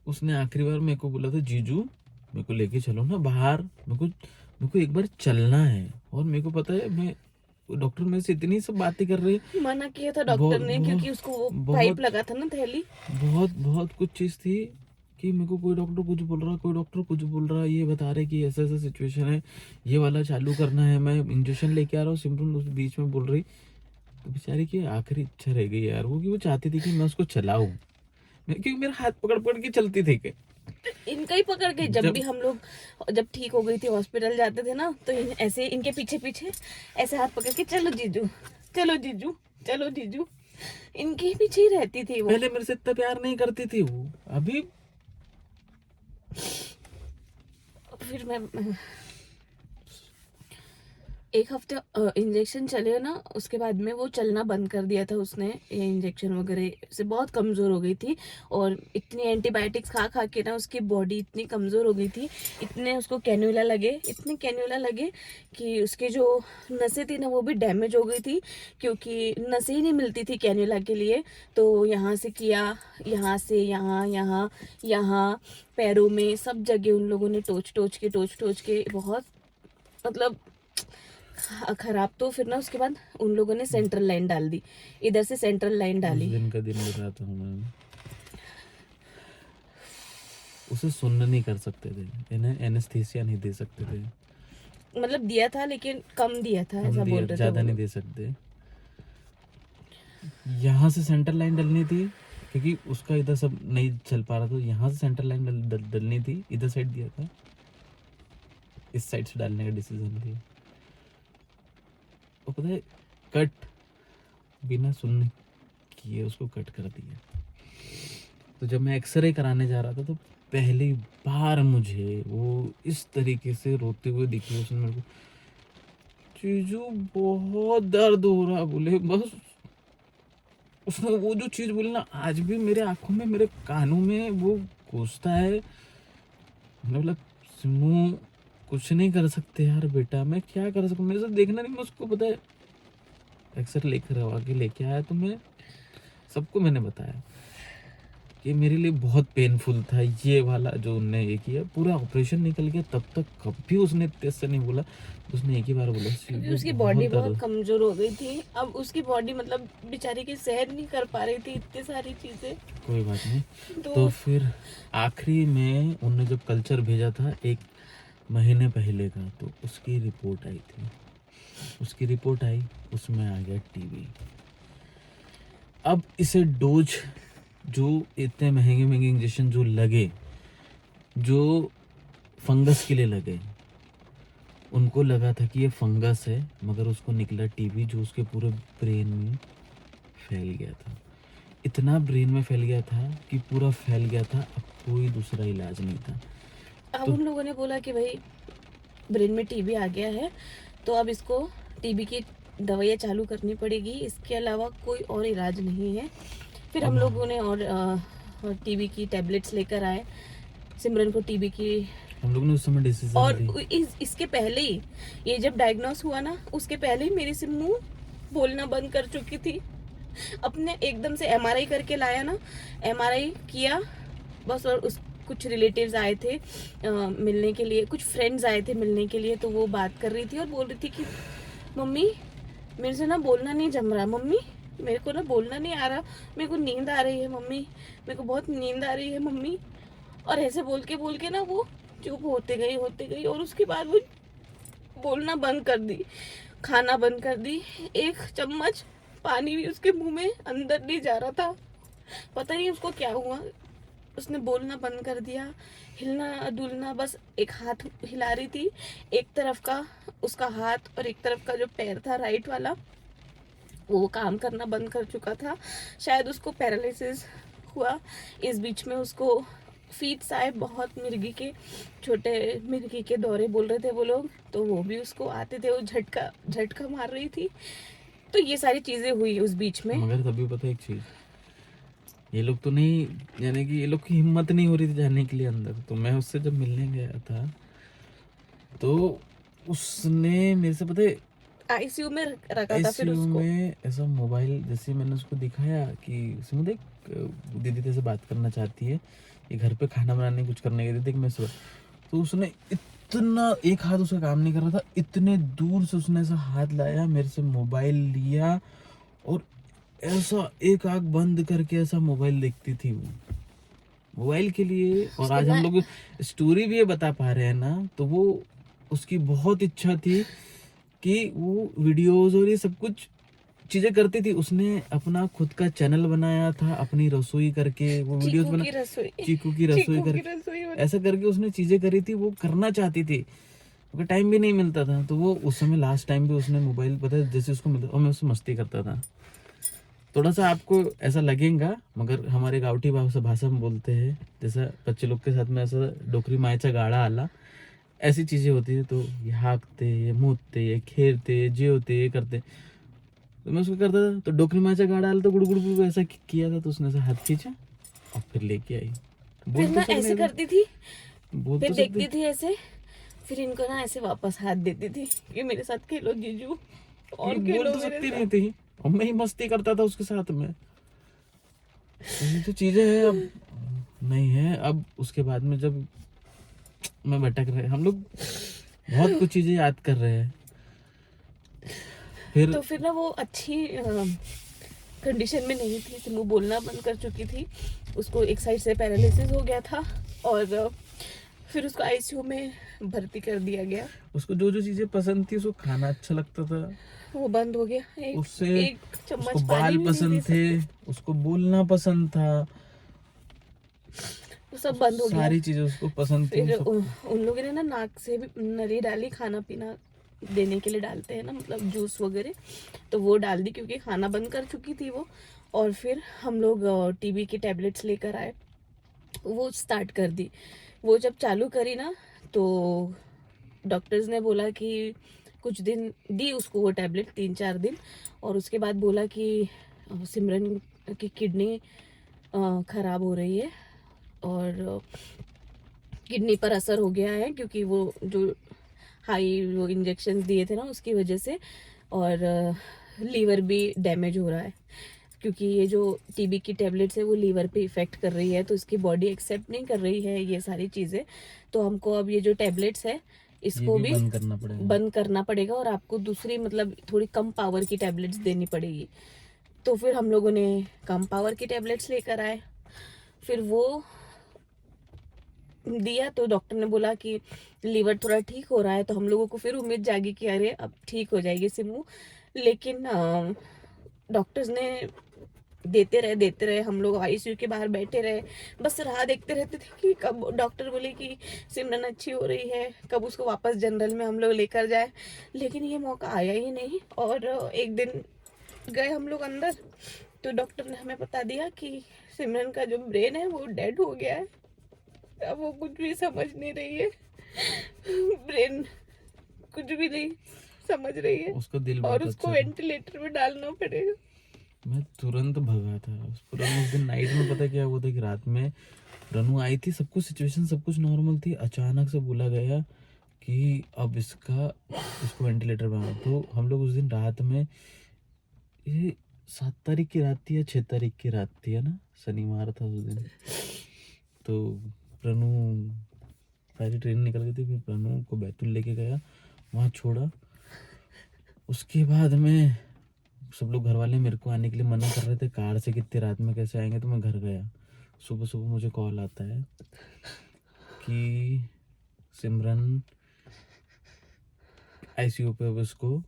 उसने आखिरी बार मेरे को बोला था, जीजू मेरे को लेके चलो ना बाहर, मेरे को एक बार चलना है। और मेरे को पता है, मैं डॉक्टर मेरे से इतनी सब बातें कर रही है, मना किया था डॉक्टर बहुत ने बहुत क्योंकि उसको वो पाइप बहुत लगा था ना, थैली। बहुत बहुत कुछ चीज थी कि मेरे को कोई डॉक्टर कुछ बोल रहा, कोई डॉक्टर कुछ बोल रहा, ये बता रहे कि ऐसा ऐसा सिचुएशन है, ये वाला चालू करना है, मैं इंजेक्शन लेके आ रहा हूँ। सिमरन उस बीच में बोल रही, तो बेचारी की आखिरी इच्छा रह गई यार वो, कि वो चाहती थी कि मैं उसको चलाऊं, क्योंकि मेरा हाथ पकड़ पकड़ के चलती थी कि इनका ही पकड़ के जब जब भी हम लोग जब ठीक हो गई थी हॉस्पिटल जाते थे ना, तो ऐसे इनके पीछे पीछे ऐसे हाथ पकड़ के चलो जीजू, चलो जीजू, चलो जीजू, इनके ही पीछे ही रहती थी वो। पहले मेरे से इतना प्यार नहीं करती थी वो, अभी फिर मैं 1 हफ्ते इंजेक्शन चले ना, उसके बाद में वो चलना बंद कर दिया था उसने। ये इंजेक्शन वगैरह से बहुत कमज़ोर हो गई थी और इतनी एंटीबायोटिक्स खा खा के ना उसकी बॉडी इतनी कमज़ोर हो गई थी। इतने उसको कैन्यूला लगे, इतने कैन्यूला लगे कि उसकी जो नसें थी ना वो भी डैमेज हो गई थी, क्योंकि नसें ही नहीं मिलती थी कैन्यूला के लिए। तो यहाँ से किया, यहाँ से यहाँ, यहाँ यहाँ पैरों में सब जगह उन लोगों ने टोच टोच के बहुत, मतलब खराब। तो फिर ना उसके बाद उन लोगों ने सेंट्रल लाइन डाल दी, इधर से सेंट्रल लाइन उस डाली। दिन का दिन बताता हूँ मैं, उसे सुन्न नहीं कर सकते थे, इन्हें एनेस्थीसिया नहीं दे सकते थे, मतलब दिया था लेकिन कम दिया था, हम ऐसा बोल दिया रहे थे ज्यादा वो नहीं लोग। दे सकते। यहाँ से सेंटर लाइन डलनी थी, क्योंकि उसका इधर सब नहीं चल पा रहा था, यहाँ से सेंटर लाइन डलनी थी, इधर साइड दिया था, इस साइड से डालने का डिसीजन लिया। और पता है, कट बिना सुनने किए उसको कट कर दिया। तो जब मैं एक्सरे कराने जा रहा था तो पहली बार मुझे वो इस तरीके से रोते हुए दिखे। उसने मेरे को, जीजू बहुत दर्द हो रहा बोले, बस उसने वो जो चीज़ बोली ना, आज भी मेरे आंखों में, मेरे कानों में वो गूंजता है। मैंने बोला, सिमू कुछ नहीं कर सकते यार बेटा, मैं क्या कर सकता हूँ, मेरे से देखना नहीं। मैं उसको पता है एक्सरे लेकर आके लेके आया, तो मैं सबको मैंने बताया कि मेरे लिए बहुत पेनफुल था ये वाला जो उनने ये किया। पूरा ऑपरेशन निकल गया, तब तक कभी उसने तेज से नहीं बोला। उसने एक ही बार बोला, क्योंकि "शिवू, उसकी बॉडी बहुत दर्द।" कमजोर हो गई थी। अब उसकी बॉडी मतलब बेचारी की सहन नहीं कर पा रही थी इतनी सारी चीजें। कोई बात नहीं। तो तो फिर आखिरी में उन्होंने जब कल्चर भेजा था 1 महीने पहले का, तो उसकी रिपोर्ट आई थी। उसकी रिपोर्ट आई, उसमें आ गया टीबी। अब इसे डोज जो इतने महंगे महंगे इंजेक्शन जो लगे, जो फंगस के लिए लगे, उनको लगा था कि ये फंगस है, मगर उसको निकला टीबी, जो उसके पूरे ब्रेन में फैल गया था। इतना ब्रेन में फैल गया था कि पूरा फैल गया था, अब कोई दूसरा इलाज नहीं था। अब तो उन लोगों ने बोला कि भाई ब्रेन में टीबी आ गया है, तो अब इसको टीबी की दवाइयाँ चालू करनी पड़ेगी, इसके अलावा कोई और इलाज नहीं है। फिर हम अब लोगों ने और टीबी की टैबलेट्स लेकर आए। सिमरन को टीबी की, हम लोग ने उस समय डिसीजन और ली। इसके पहले ही, ये जब डायग्नोस हुआ ना, उसके पहले ही मेरी सिम्मू बोलना बंद कर चुकी थी। अपने एकदम से एमआरआई करके लाया ना, एमआरआई किया बस। और उस कुछ रिलेटिव्स आए थे मिलने के लिए, कुछ फ्रेंड्स आए थे मिलने के लिए, तो वो बात कर रही थी और बोल रही थी कि मम्मी मेरे से ना बोलना नहीं जम रहा, मम्मी मेरे को ना बोलना नहीं आ रहा, मेरे को नींद आ रही है मम्मी, मेरे को बहुत नींद आ रही है मम्मी। और ऐसे बोल के ना वो चुप होते गई और उसके बाद वो बोलना बंद कर दी, खाना बंद कर दी। 1 चम्मच पानी भी उसके मुंह में अंदर नहीं जा रहा था। पता नहीं उसको क्या हुआ, उसने बोलना बंद कर दिया, हिलना डुलना, बस एक हाथ हिला रही थी, एक तरफ का उसका हाथ और एक तरफ का जो पैर था राइट वाला, वो काम करना बंद कर चुका था। शायद उसको पैरालिसिस हुआ। इस बीच में उसको फीट्स आए बहुत, मिर्गी के, छोटे मिर्गी के दौरे बोल रहे थे वो लोग, तो वो भी उसको आते थे, वो झटका मार रही थी। तो ये सारी चीजें हुई उस बीच में। मगर तभी पता है एक चीज, ये लोग तो नहीं, यानी कि ये लोग की हिम्मत नहीं हो रही थी जाने के लिए अंदर। तो मैं उससे जब मिलने गया था, तो उसने मेरे से, पता है, आईसीयू में रखा था फिर आईसीयू उसको। में ऐसा मोबाइल, जैसे मैंने उसको दिखाया कि सिमू देख, दीदी तेरे से बात करना चाहती है, ये घर पे खाना बनाने कुछ करने के लिए, देख मैं सुबह। तो उसने इतना, एक हाथ उसका काम नहीं कर रहा था, इतने दूर से उसने ऐसा हाथ लाया, मेरे से मोबाइल लिया और ऐसा एक आंख बंद करके ऐसा मोबाइल देखती थी वो, मोबाइल के लिए। और उसके आज हम ना लोग स्टोरी भी ये बता पा रहे हैं ना, तो वो उसकी बहुत इच्छा थी कि वो वीडियोस और ये सब कुछ चीजें करती थी। उसने अपना खुद का चैनल बनाया था, अपनी रसोई करके वो वीडियोस चीकू बना, की रसोई, चीकू की रसोई चीकू की करके, रसोई ऐसा करके उसने चीजें करी थी, वो करना चाहती थी, उसका टाइम भी नहीं मिलता था। तो वो उस समय लास्ट टाइम भी उसने मोबाइल, पता है, जैसे उसको मिलता, और मैं उससे मस्ती करता था। थोड़ा सा आपको ऐसा लगेगा, मगर हमारे गाँवठी भाषा में बोलते हैं, जैसा बच्चे लोग के साथ में ऐसा डोकरी मायचा गाड़ा आला, ऐसी चीजें होती है। तो ये हाँकते, ये मूतते, ये खेलते, ये जेवते, ये करते। तो मैं उसको करता था, तो डोकरी माचा गाड़ा आला तो गुड़ गुड़ गुड़ ऐसा किया था, तो उसने ऐसा हाथ खींचा और फिर लेके आई। फिर बोल तो ना सकते ऐसे थे, करती थी, बोल फिर तो सकते। देखती थी ऐसे, फिर इनको ना ऐसे वापस हाथ देती थी कि मेरे साथ खेलो जीजू, ये और बोल खेलो तो मेरे सकती नहीं साथ। थी, और मैं ही मस्ती करता था उसके साथ में। तो ये तो चीजें हैं, अब नहीं है। अब उसके बाद में जब मैं भटक रहे, हम लोग बहुत कुछ चीजें याद कर रहे हैं। फिर तो फिर ना वो अच्छी कंडीशन में नहीं थी, सिमू बोलना बंद कर चुकी थी, उसको एक साइड से पैरालिसिस हो गया था, और फिर उसको आईसीयू में भर्ती कर दिया गया। उसको जो जो चीजें पसंद थी, उसको खाना अच्छा लगता था, वो बंद हो गया। उससे एक चम्मच उसको पानी बाल भी नहीं पसंद दे थे, सकते। उसको बोलना पसंद था, वो सब बंद हो गया। सारी चीजें उसको पसंद थी, उन फिर सबको। उन लोगों ने ना नाक से भी नली डाली, खाना पीना देने के लिए डालते हैं ना, मतलब जूस वगैरह, तो वो डाल दी क्योंकि खाना बंद कर चुकी थी वो। और फिर हम लोग टीबी की टैबलेट्स लेकर आए, वो स्टार्ट कर दी। वो जब चालू करी ना, तो डॉक्टर्स ने बोला कि कुछ दिन दी उसको वो टैबलेट, 3-4 दिन, और उसके बाद बोला कि सिमरन की किडनी खराब हो रही है और किडनी पर असर हो गया है, क्योंकि वो जो वो इंजेक्शन दिए थे ना उसकी वजह से, और लीवर भी डैमेज हो रहा है, क्योंकि ये जो टीबी की टैबलेट्स है वो लीवर पे इफेक्ट कर रही है, तो इसकी बॉडी एक्सेप्ट नहीं कर रही है ये सारी चीज़ें। तो हमको अब ये जो टैबलेट्स है ये इसको भी भी बंद करना पड़ेगा। बंद करना पड़ेगा, और आपको दूसरी मतलब थोड़ी कम पावर की टैबलेट्स देनी पड़ेगी। तो फिर हम लोगों ने कम पावर की टैबलेट्स लेकर आए। फिर वो दिया तो डॉक्टर ने बोला कि लीवर थोड़ा ठीक हो रहा है, तो हम लोगों को फिर उम्मीद जागी कि अरे अब ठीक हो जाएगी सिमू। लेकिन डॉक्टर्स ने देते रहे, हम लोग आईसीयू के बाहर बैठे रहे, बस राह देखते रहते थे कि कब डॉक्टर बोले कि सिमरन अच्छी हो रही है, कब उसको वापस जनरल में हम लोग लेकर जाए। लेकिन ये मौका आया ही नहीं। और एक दिन गए हम लोग अंदर, तो डॉक्टर ने हमें बता दिया कि सिमरन का जो ब्रेन है वो डेड हो गया है। अब वो कुछ भी समझ नहीं रही है, ब्रेन कुछ भी नहीं समझ रही है, उसका दिल और बहुत उसको अच्छा था। वेंटिलेटर में डालना पड़ेगा। मैं तुरंत भगा था उस दिन नाइट में। पता क्या हुआ था कि रात में रनु आई थी, सब कुछ सिचुएशन सब कुछ नॉर्मल थी, अचानक से बोला गया कि अब इसको वेंटिलेटर पे आना। तो हम लोग उस दिन रात में, ये 7 तारीख की रात थी या 6 तारीख की रात थी, है ना, शनिवार था उस दिन। तो रनु, सारी ट्रेन निकल गई थी, फिर रनु को बैतूल लेके गया, वहाँ छोड़ा। उसके बाद में सब लोग घर वाले मेरे को आने के लिए मना कर रहे थे, कार से कितनी रात में कैसे आएंगे, तो मैं घर गया। सुबह सुबह मुझे कॉल आता है कि सिमरन आईसीयू पे, अब इसको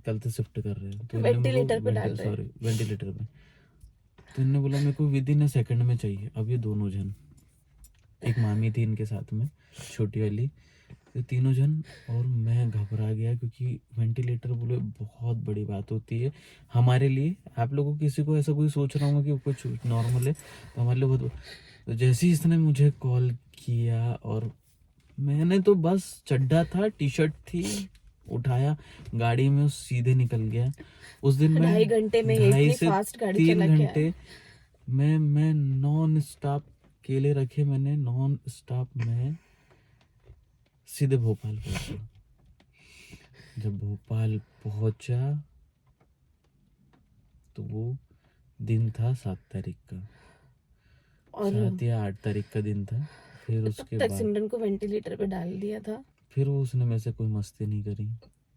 कल से शिफ्ट कर रहे हैं, तो इन्होंने मेरे वेंटिलेटर पे डाल को रहे हैं। वेंटिलेटर पे। तो इन्होंने बोला मेरे को विद इन अ सेकंड में चाहिए। अब ये दोनों जन, एक मामी थी इनके साथ में, छोटी वाली, ये तीनों जन, और मैं घबरा गया, क्योंकि वेंटिलेटर बोले बहुत बड़ी बात होती है हमारे लिए। आप लोगों किसी को ऐसा कोई सोच रहा हूँ कि कुछ नॉर्मल है, तो हमारे लिए बहुत। तो जैसे ही इसने मुझे कॉल किया, और मैंने तो बस चड्डा था, टी शर्ट थी, उठाया, गाड़ी में सीधे निकल गया। उस दिन मैं 2.5 घंटे में ये 2.5 इतनी से फास्ट गाड़ी 3 चला के आया। घंटे मैं नॉन स्टॉप केले रखे, मैंने नॉन स्टॉप में सीधे भोपाल पहुंचा। जब भोपाल पहुंचा तो वो दिन था 7 तारीख का, और 7 या 8 तारीख का दिन था। फिर तब उसके तक बाद सिमरन को वेंटिलेटर पे डाल दिया था। फिर वो उसने मेरे से कोई मस्ती नहीं करी,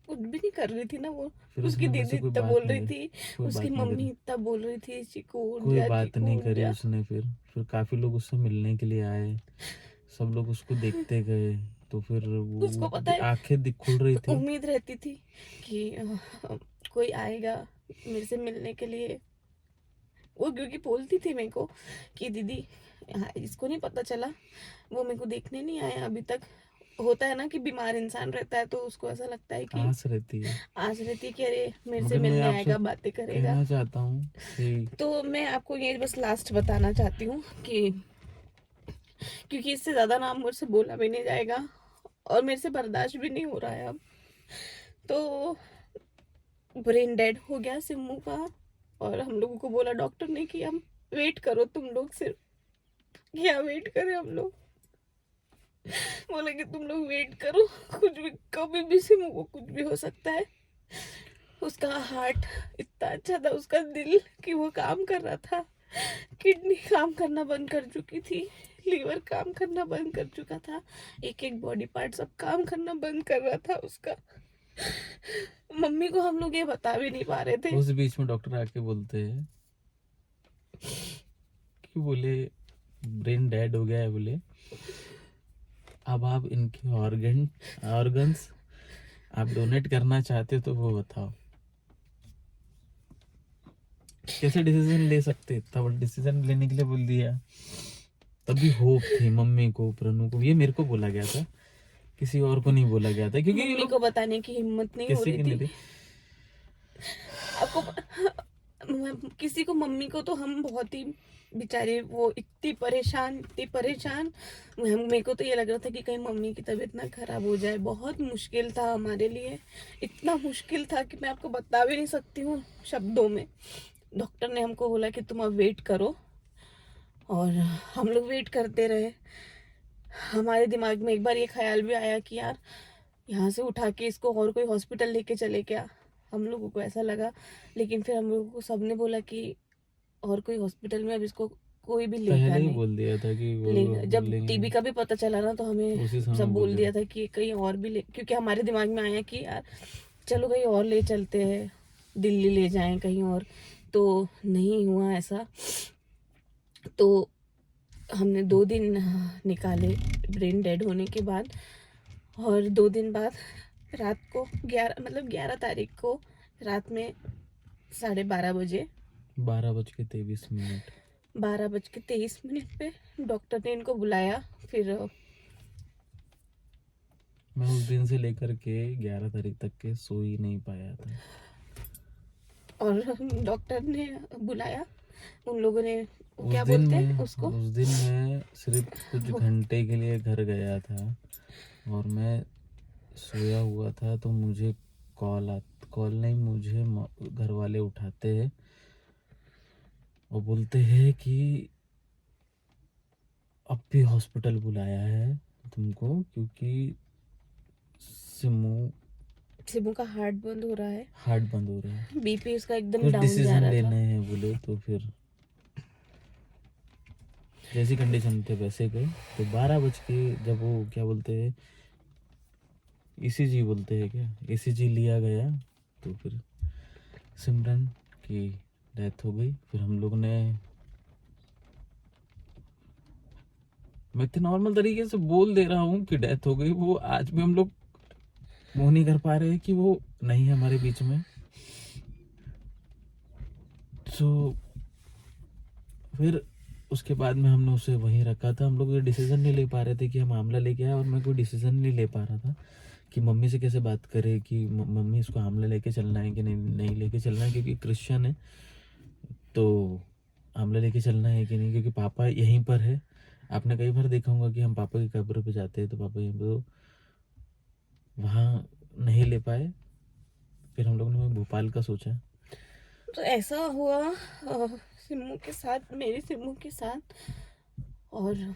कुछ भी नहीं कर रही थी ना वो। फिर उसकी उसने मेरे दीदी से कोई इतना बात बोल नहीं रही करी, थी, कोई उसकी बात नहीं मम्मी करी, इतना बोल रही थी, चीकू उठ कोई जा, बात चीकू नहीं उठ करी जा। उसने। फिर काफी लोग उससे मिलने के लिए आए, सब लोग उसको देखते गए। तो फिर उसको वो पता है, आंखें खुल रही थी। उम्मीद रहती थी कि कोई आएगा मेरे से मिलने के लिए। वो क्योंकि बोलती थी मेरे को कि दीदी, इसको नहीं पता चला, वो मेरे को देखने नहीं आया अभी तक। होता है ना कि बीमार इंसान रहता है तो उसको ऐसा लगता है कि आस रहती है। आस रहती है कि अरे मेरे से मगर मैं मिलने आपसे आएगा, बातें करेगा। कहना चाहता हूँ कि तो मैं आपको ये बस लास्ट बताना चाहती हूँ कि क्योंकि इससे ज्यादा नाम मुझसे बोला भी नहीं जाएगा, और मेरे से बर्दाश्त भी नहीं हो रहा है अब। तो ब्रेन डेड हो गया सिम्मू का, और हम लोगों को बोला डॉक्टर ने कि हम वेट करो, तुम लोग सिर्फ। क्या वेट करें हम लोग, बोले कि तुम लोग वेट करो, कुछ भी कभी भी सिम्मू को कुछ भी हो सकता है। उसका हार्ट इतना अच्छा था, उसका दिल, कि वो काम कर रहा था। किडनी काम करना बंद कर चुकी थी, लीवर काम करना बंद कर चुका था, एक एक बॉडी पार्ट सब काम करना बंद कर रहा था उसका। मम्मी को हम लोग ये बता भी नहीं पा रहे थे। उस बीच में डॉक्टर आके बोलते हैं कि बोले ब्रेन डेड हो गया है, बोले अब आप इनके ऑर्गन्स आप डोनेट करना चाहते हो तो वो बताओ। कैसे डिसीजन ले सकते, इतना बड़ा डिसीजन लेने के लिए बोल दिया। तभी होप थी मम्मी को, प्रनु को, ये मेरे को बोला गया था, किसी और को नहीं बोला गया था, क्योंकि ये मम्मी लोग को बताने की हिम्मत नहीं हो किसी रही की नहीं थी। थी। आपको किसी को, मम्मी को तो हम बहुत ही बेचारे, वो इतनी परेशान मेरे को तो ये लग रहा था कि कहीं मम्मी की तबीयत ना खराब हो जाए। बहुत मुश्किल था हमारे लिए, इतना मुश्किल था कि मैं आपको बता भी नहीं सकती हूँ शब्दों में। डॉक्टर ने हमको बोला कि तुम अब वेट करो, और हम लोग वेट करते रहे। हमारे दिमाग में एक बार ये ख्याल भी आया कि यार यहाँ से उठा के इसको और कोई हॉस्पिटल लेके चले क्या, हम लोगों को ऐसा लगा। लेकिन फिर हम लोगों को सबने बोला कि और कोई हॉस्पिटल में अब इसको कोई भी लेगा पहले ही नहीं। बोल दिया था कि वो ले जब लेंगे टीबी नहीं। का भी पता चला ना, तो हमें उसी समय सब बोल बोले दिया थे। था कि कहीं और भी ले, क्योंकि हमारे दिमाग में आया कि यार चलो कहीं और ले चलते हैं, दिल्ली ले जाएं कहीं और। तो नहीं हुआ ऐसा। तो हमने 2 दिन निकाले ब्रेन डेड होने के बाद, और 2 दिन बाद रात को 11 तारीख को रात में 12:30 बजे 12:23 12:23 पे डॉक्टर ने इनको बुलाया। फिर मैं उस दिन से लेकर के 11 तारीख तक के सो ही नहीं पाया था। और डॉक्टर ने बुलाया, उन लोगों ने, उस क्या दिन बोलते हैं मैं उसको, उस दिन मैं सिर्फ कुछ घंटे के लिए घर गया था, और मैं सोया हुआ था, तो मुझे कॉल नहीं, मुझे घर वाले उठाते हैं और बोलते हैं कि अब भी हॉस्पिटल बुलाया है तुमको, क्योंकि सिमू का हार्ट बंद हो रहा है, हार्ट बंद हो रहा है, बीपी उसका एकदम कुछ डाउन जा डिसीजन रहा था। लेने हैं बोले। तो फिर जैसी कंडीशन थे वैसे गए। तो 12 बज के जब वो क्या बोलते हैं, ईसीजी बोलते हैं क्या, ईसीजी लिया गया, तो फिर सिमरन की डेथ हो गई। फिर हम लोग ने, मैं इतने नॉर्मल तरीके से बोल दे रहा हूँ कि डेथ हो गई, वो आज भी हम लोग वो नहीं कर पा रहे कि वो नहीं है हमारे बीच में। तो फिर उसके बाद में हमने उसे वहीं रखा था। हम लोग ये डिसीजन नहीं ले पा रहे थे कि हम आमला लेके आए, और मैं कोई डिसीजन नहीं ले पा रहा था कि मम्मी से कैसे बात करे कि मम्मी इसको आमला लेके चलना है कि नहीं लेके चलना है, क्योंकि क्रिश्चियन है तो आमला लेके चलना है कि नहीं, क्योंकि पापा यहीं पर है। आपने कई बार देखा होगा कि हम पापा की कब्र पे जाते हैं तो पापा यहीं पर, तो वहाँ नहीं ले पाए। फिर हम लोगों ने भोपाल का सोचा। तो ऐसा हुआ सिम्मू के साथ, मेरी सिम्मू के साथ। और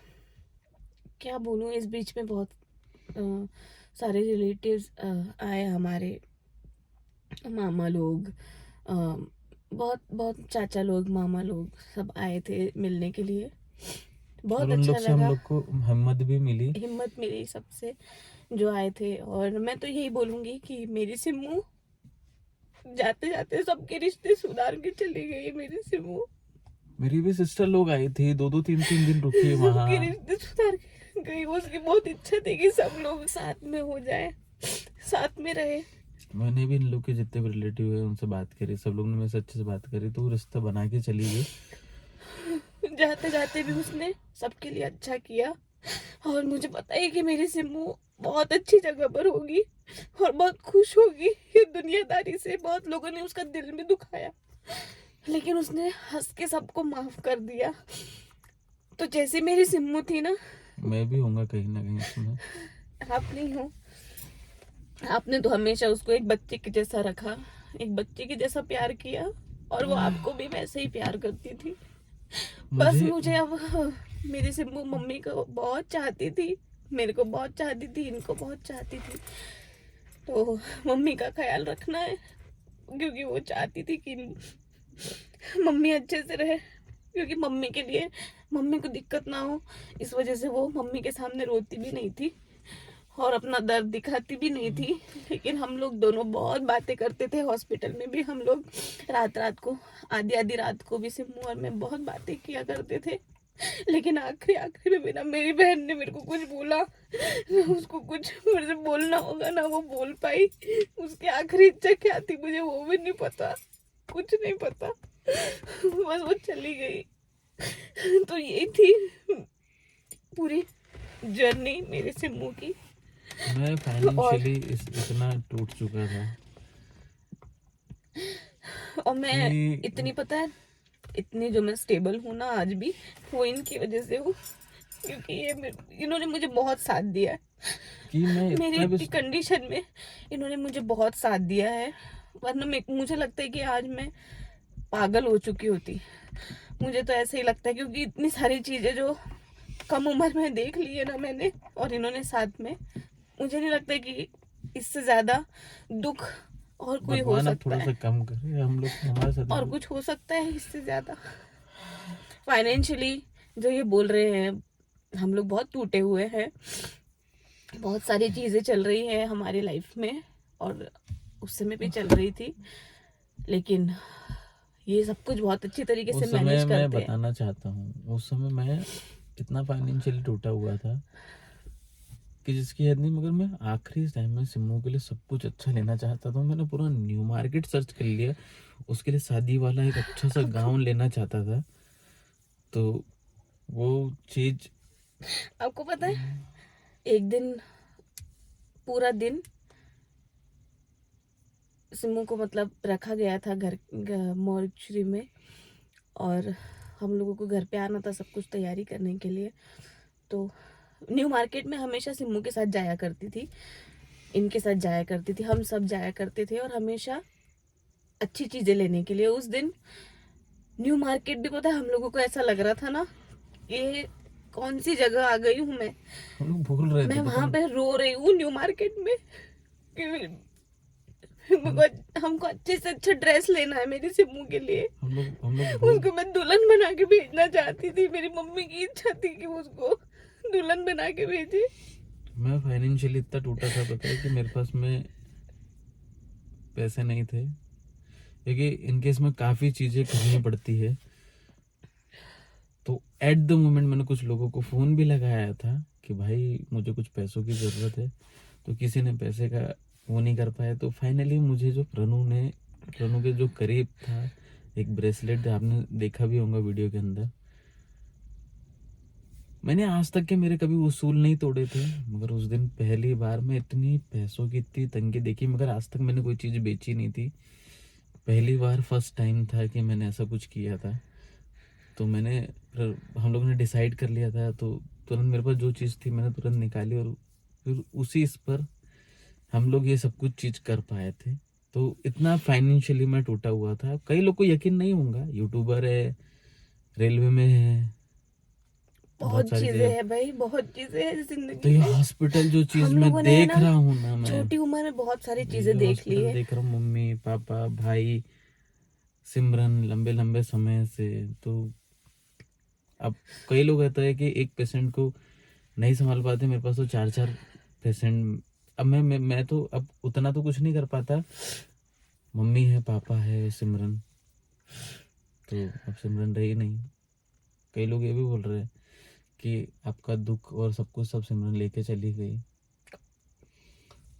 क्या बोलूँ, इस बीच में बहुत सारे रिलेटिव्स आए, हमारे मामा लोग, बहुत बहुत चाचा लोग, मामा लोग सब आए थे मिलने के लिए। बहुत और उन अच्छा लोग से हम लगा, लोग को हिम्मत भी मिली। हिम्मत मिली सबसे जो आए थे। और मैं तो यही बोलूँगी कि मेरी सिम्मू जाते जाते सबके रिश्ते सुधार के चली गई। मेरी सिम्मू, मेरी भी सिस्टर लोग आई थी, 2-3 दिन रुकी सबके वहाँ। रिश्ते सुधार के गई। उसकी बहुत इच्छा थी कि सब लोग साथ में हो जाए, साथ में रहे। मैंने भी इन लोग के जितने भी रिलेटिव है उनसे बात करी, सब लोग ने मेरे से अच्छे से बात करी, तो वो रिश्ता बना के चली गई। जाते जाते भी उसने सबके लिए अच्छा किया। और मुझे पता है कि मेरी सिम्मू बहुत अच्छी जगह पर होगी और बहुत खुश होगी। ये दुनियादारी से बहुत लोगों ने उसका दिल में दुखाया, लेकिन उसने हंस के सबको माफ कर दिया। तो जैसे मेरी सिम्मू थी ना, मैं भी होऊंगा कहीं ना कहीं इसमें। आप नहीं हो। आपने तो हमेशा उसको एक बच्चे के जैसा रखा, एक बच्चे के जैसा प्यार किया, और वो आपको भी वैसे ही प्यार करती थी। बस मुझे अब मेरी सिम्मू मम्मी को बहुत चाहती थी, मेरे को बहुत चाहती थी, इनको बहुत चाहती थी। तो मम्मी का ख्याल रखना है, क्योंकि वो चाहती थी कि मम्मी अच्छे से रहे, क्योंकि मम्मी के लिए, मम्मी को दिक्कत ना हो, इस वजह से वो मम्मी के सामने रोती भी नहीं थी और अपना दर्द दिखाती भी नहीं थी। लेकिन हम लोग दोनों बहुत बातें करते थे। हॉस्पिटल में भी हम लोग रात रात को, आधी आधी रात को भी सिम्मू और मैं बहुत बातें किया करते थे। लेकिन आखिरी में मेरी बहन ने मेरे को कुछ बोला, उसको कुछ मेरे से बोलना होगा ना, वो बोल पाई। उसकी आखिरी इच्छा क्या थी मुझे वो भी नहीं पता, कुछ नहीं पता। बस वो चली गई। तो यही थी पूरी जर्नी मेरे सिम्मू की। मैं और फाइनेंशियली इतना टूट चुका था मैं कि इतनी, पता है, इतनी जो मैं स्टेबल हूँ ना आज भी, वो इनकी वजह से हूँ। क्योंकि इन्होंने मुझे बहुत साथ दिया है। मैं मेरी इतना भी इतनी कंडीशन में इन्होंने मुझे बहुत साथ दिया है, वरना मुझे लगता है कि आज मैं पागल हो चुकी होती। मुझे तो ऐसे ही लगता है, क्योंकि इतनी सारी चीजें जो कम उम्र में देख ली है ना मैंने, और इन्होंने साथ में, मुझे नहीं लगता कि इससे ज्यादा दुख और कोई हो भगवान अब सकता थोड़ा सा है, कम करे हम लोग हमारे साथ और कुछ हो सकता है इससे ज्यादा। फाइनेंशियली जो ये बोल रहे हैं, हम लोग बहुत टूटे हुए हैं, बहुत सारी चीजें चल रही हैं हमारी लाइफ में, और उस समय भी चल रही थी, लेकिन ये सब कुछ बहुत अच्छी तरीके से उस मैनेज समय मैं करते हैं। बताना चाहता हूँ, उस समय मैं इतना फाइनेंशियली टूटा हुआ था कि जिसकी हद नहीं, मगर मैं आखिरी टाइम में सिम्मू के लिए सब कुछ अच्छा लेना चाहता था। मैंने पूरा न्यू मार्केट सर्च कर लिया, उसके लिए शादी वाला एक अच्छा सा गाउन लेना चाहता था। तो वो चीज आपको पता है, एक दिन पूरा दिन सिम्मू को मतलब रखा गया था घर मॉर्चरी में, और हम लोगों को घर पे आना था सब कुछ तैयारी करने के लिए। तो न्यू मार्केट में हमेशा सिम्मू के साथ जाया करती थी, इनके साथ जाया करती थी, हम सब जाया करते थे, और हमेशा अच्छी चीजें लेने के लिए। उस दिन न्यू मार्केट भी, पता है, हम लोगों को ऐसा लग रहा था ना, ये कौन सी जगह आ गई हूँ मैं। हम लोग भूल रहे मैं थे, पता वहां नहीं। पे रो रही हूँ न्यू मार्केट में, कि हमको अच्छे से अच्छा ड्रेस लेना है मेरी सिम्मू के लिए। हम लोग भूल उसको मैं दुल्हन बना के भेजना चाहती थी, मेरी मम्मी की इच्छा थी कि उसको दुल्हन बना के भेजे। मैं फाइनेंशियली इतना टूटा था, पता है, कि मेरे पास में पैसे नहीं थे, क्योंकि इनके इसमें काफ़ी चीज़ें करनी पड़ती है। तो एट द मोमेंट मैंने कुछ लोगों को फ़ोन भी लगाया था कि भाई मुझे कुछ पैसों की ज़रूरत है, तो किसी ने पैसे का वो नहीं कर पाया। तो फाइनली मुझे जो प्रनु के जो करीब था, एक ब्रेसलेट आपने देखा भी होगा वीडियो के अंदर, मैंने आज तक के मेरे कभी उसूल नहीं तोड़े थे, मगर उस दिन पहली बार मैं इतनी पैसों की इतनी तंगी देखी, मगर आज तक मैंने कोई चीज़ बेची नहीं थी। पहली बार फर्स्ट टाइम था कि मैंने ऐसा कुछ किया था। तो फिर हम लोगों ने डिसाइड कर लिया था, तो तुरंत मेरे पास जो चीज़ थी मैंने तुरंत निकाली, और फिर उसी इस पर हम लोग ये सब कुछ चीज़ कर पाए थे। तो इतना फाइनेंशियली मैं टूटा हुआ था। कई लोग को यकीन नहीं होगा, यूट्यूबर है, रेलवे में है, बहुत बहुत सारी चीजें चीज़ें। हैं भाई, बहुत चीजें हैं तो जिंदगी ये में। हॉस्पिटल जो चीज़ हम मैं लोगों ने, है देख ना, रहा हूँ ना, मैं छोटी उम्र में बहुत सारी चीजें ये देख ली हॉस्पिटल है। देख रहा हूँ, मम्मी पापा भाई सिमरन लंबे लंबे समय से। तो अब कई लोग कहते हैं कि एक पेशेंट को नहीं संभाल पाते, मेरे पास तो चार चार पेशेंट। अब मैं तो अब उतना तो कुछ नहीं कर पाता। मम्मी है, पापा है, सिमरन, तो अब सिमरन रही नहीं। कई लोग ये भी बोल रहे हैं कि आपका दुख और सब कुछ सब सिमरन लेके चली गई,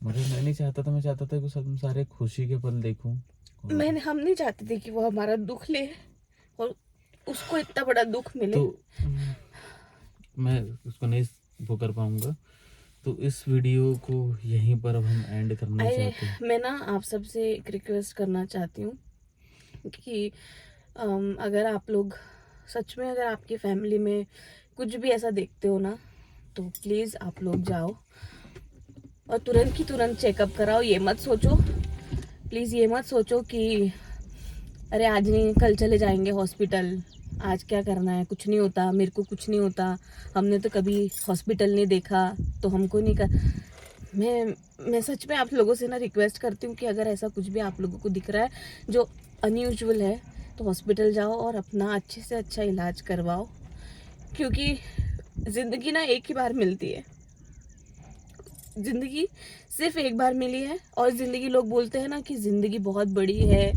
मगर मैं नहीं चाहता था। मैं चाहता था कि सब सारे खुशी के पल देखूं। और हम नहीं चाहते थे कि वो हमारा दुख ले, और उसको इतना बड़ा दुख मिले। तो मैं उसको नहीं वो कर पाऊंगा। तो इस वीडियो को यहीं पर अब हम एंड करना चाहते हैं। मैं ना आप सबसे एक रिक्वेस्ट करना चाहती हूँ कि अगर आप लोग सच में, अगर आपकी फैमिली में कुछ भी ऐसा देखते हो ना, तो प्लीज़ आप लोग जाओ और तुरंत की तुरंत चेकअप कराओ। ये मत सोचो, प्लीज़ ये मत सोचो कि अरे आज नहीं कल चले जाएंगे हॉस्पिटल, आज क्या करना है, कुछ नहीं होता, मेरे को कुछ नहीं होता, हमने तो कभी हॉस्पिटल नहीं देखा तो हमको नहीं कर। मैं सच में आप लोगों से ना रिक्वेस्ट करती हूँ कि अगर ऐसा कुछ भी आप लोगों को दिख रहा है जो अनयूजुअल है, तो हॉस्पिटल जाओ और अपना अच्छे से अच्छा इलाज करवाओ, क्योंकि ज़िंदगी ना एक ही बार मिलती है। ज़िंदगी सिर्फ एक बार मिली है, और ज़िंदगी, लोग बोलते हैं ना कि ज़िंदगी बहुत बड़ी है,